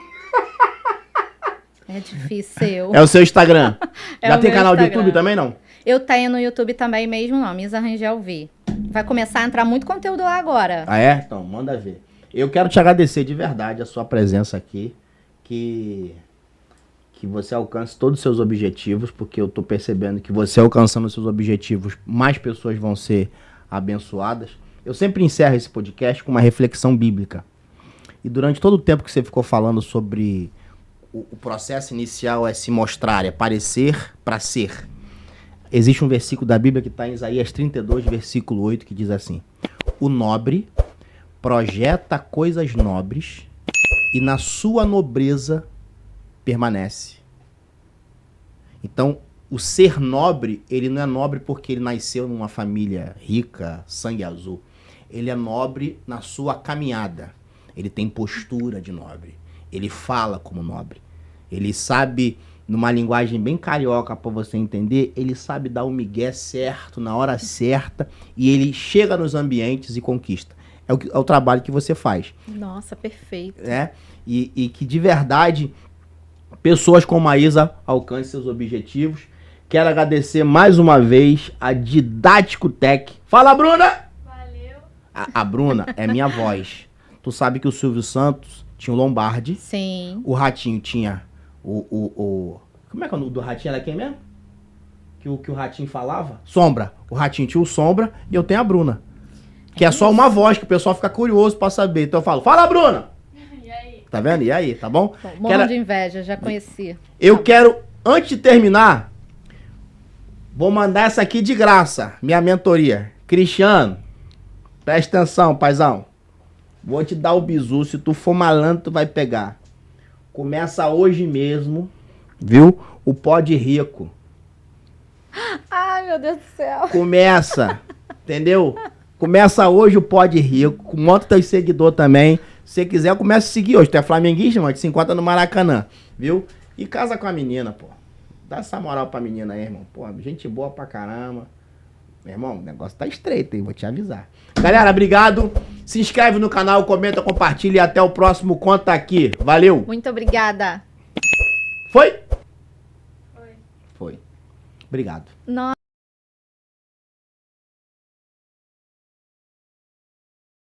É difícil. é o seu Instagram. É Já o tem meu canal de Instagram. YouTube também, não? Eu tenho no YouTube também mesmo nome, Isa Rangel V. Vai começar a entrar muito conteúdo lá agora. Ah, é? Então, manda ver. Eu quero te agradecer de verdade a sua presença aqui. Que você alcance todos os seus objetivos, porque eu tô percebendo que você alcançando os seus objetivos, mais pessoas vão ser abençoadas. Eu sempre encerro esse podcast com uma reflexão bíblica. E durante todo o tempo que você ficou falando sobre o processo inicial é se mostrar, é parecer para ser. Existe um versículo da Bíblia que está em Isaías 32, versículo 8, que diz assim: o nobre projeta coisas nobres e na sua nobreza permanece. Então, o ser nobre, ele não é nobre porque ele nasceu numa família rica, sangue azul. Ele é nobre na sua caminhada. Ele tem postura de nobre. Ele fala como nobre. Ele sabe, numa linguagem bem carioca para você entender, ele sabe dar o migué certo, na hora certa, e ele chega nos ambientes e conquista. É o trabalho que você faz. Nossa, perfeito. Né? E que de verdade pessoas como a Isa alcancem seus objetivos. Quero agradecer mais uma vez a Didático Tech. Fala, Bruna! Valeu. A Bruna é minha voz. Tu sabe que o Silvio Santos tinha o Lombardi. Sim. O Ratinho tinha como é que é o nome do Ratinho? Era quem mesmo? Que o Ratinho falava? Sombra. O Ratinho tinha o Sombra e eu tenho a Bruna. Que é só uma voz que o pessoal fica curioso pra saber. Então eu falo, fala, Bruna! Tá vendo? E aí, tá bom? Morro de inveja, já conheci. Eu quero, antes de terminar, vou mandar essa aqui de graça, minha mentoria. Cristiano, presta atenção, paizão. Vou te dar o bizu, se tu for malandro, tu vai pegar. Começa hoje mesmo, viu? O Pode Rico. Ai, meu Deus do céu. Começa, entendeu? Começa hoje o Pode Rico. Monta teu seguidor também. Se você quiser, começa a seguir hoje. Tu é flamenguista, mano? Te se encontra no Maracanã, viu? E casa com a menina, pô. Dá essa moral pra menina aí, irmão. Pô, gente boa pra caramba. Meu irmão, o negócio tá estreito, hein? Vou te avisar. Galera, obrigado. Se inscreve no canal, comenta, compartilha e até o próximo Conta Aqui. Valeu. Muito obrigada. Foi? Foi. Obrigado. Nossa.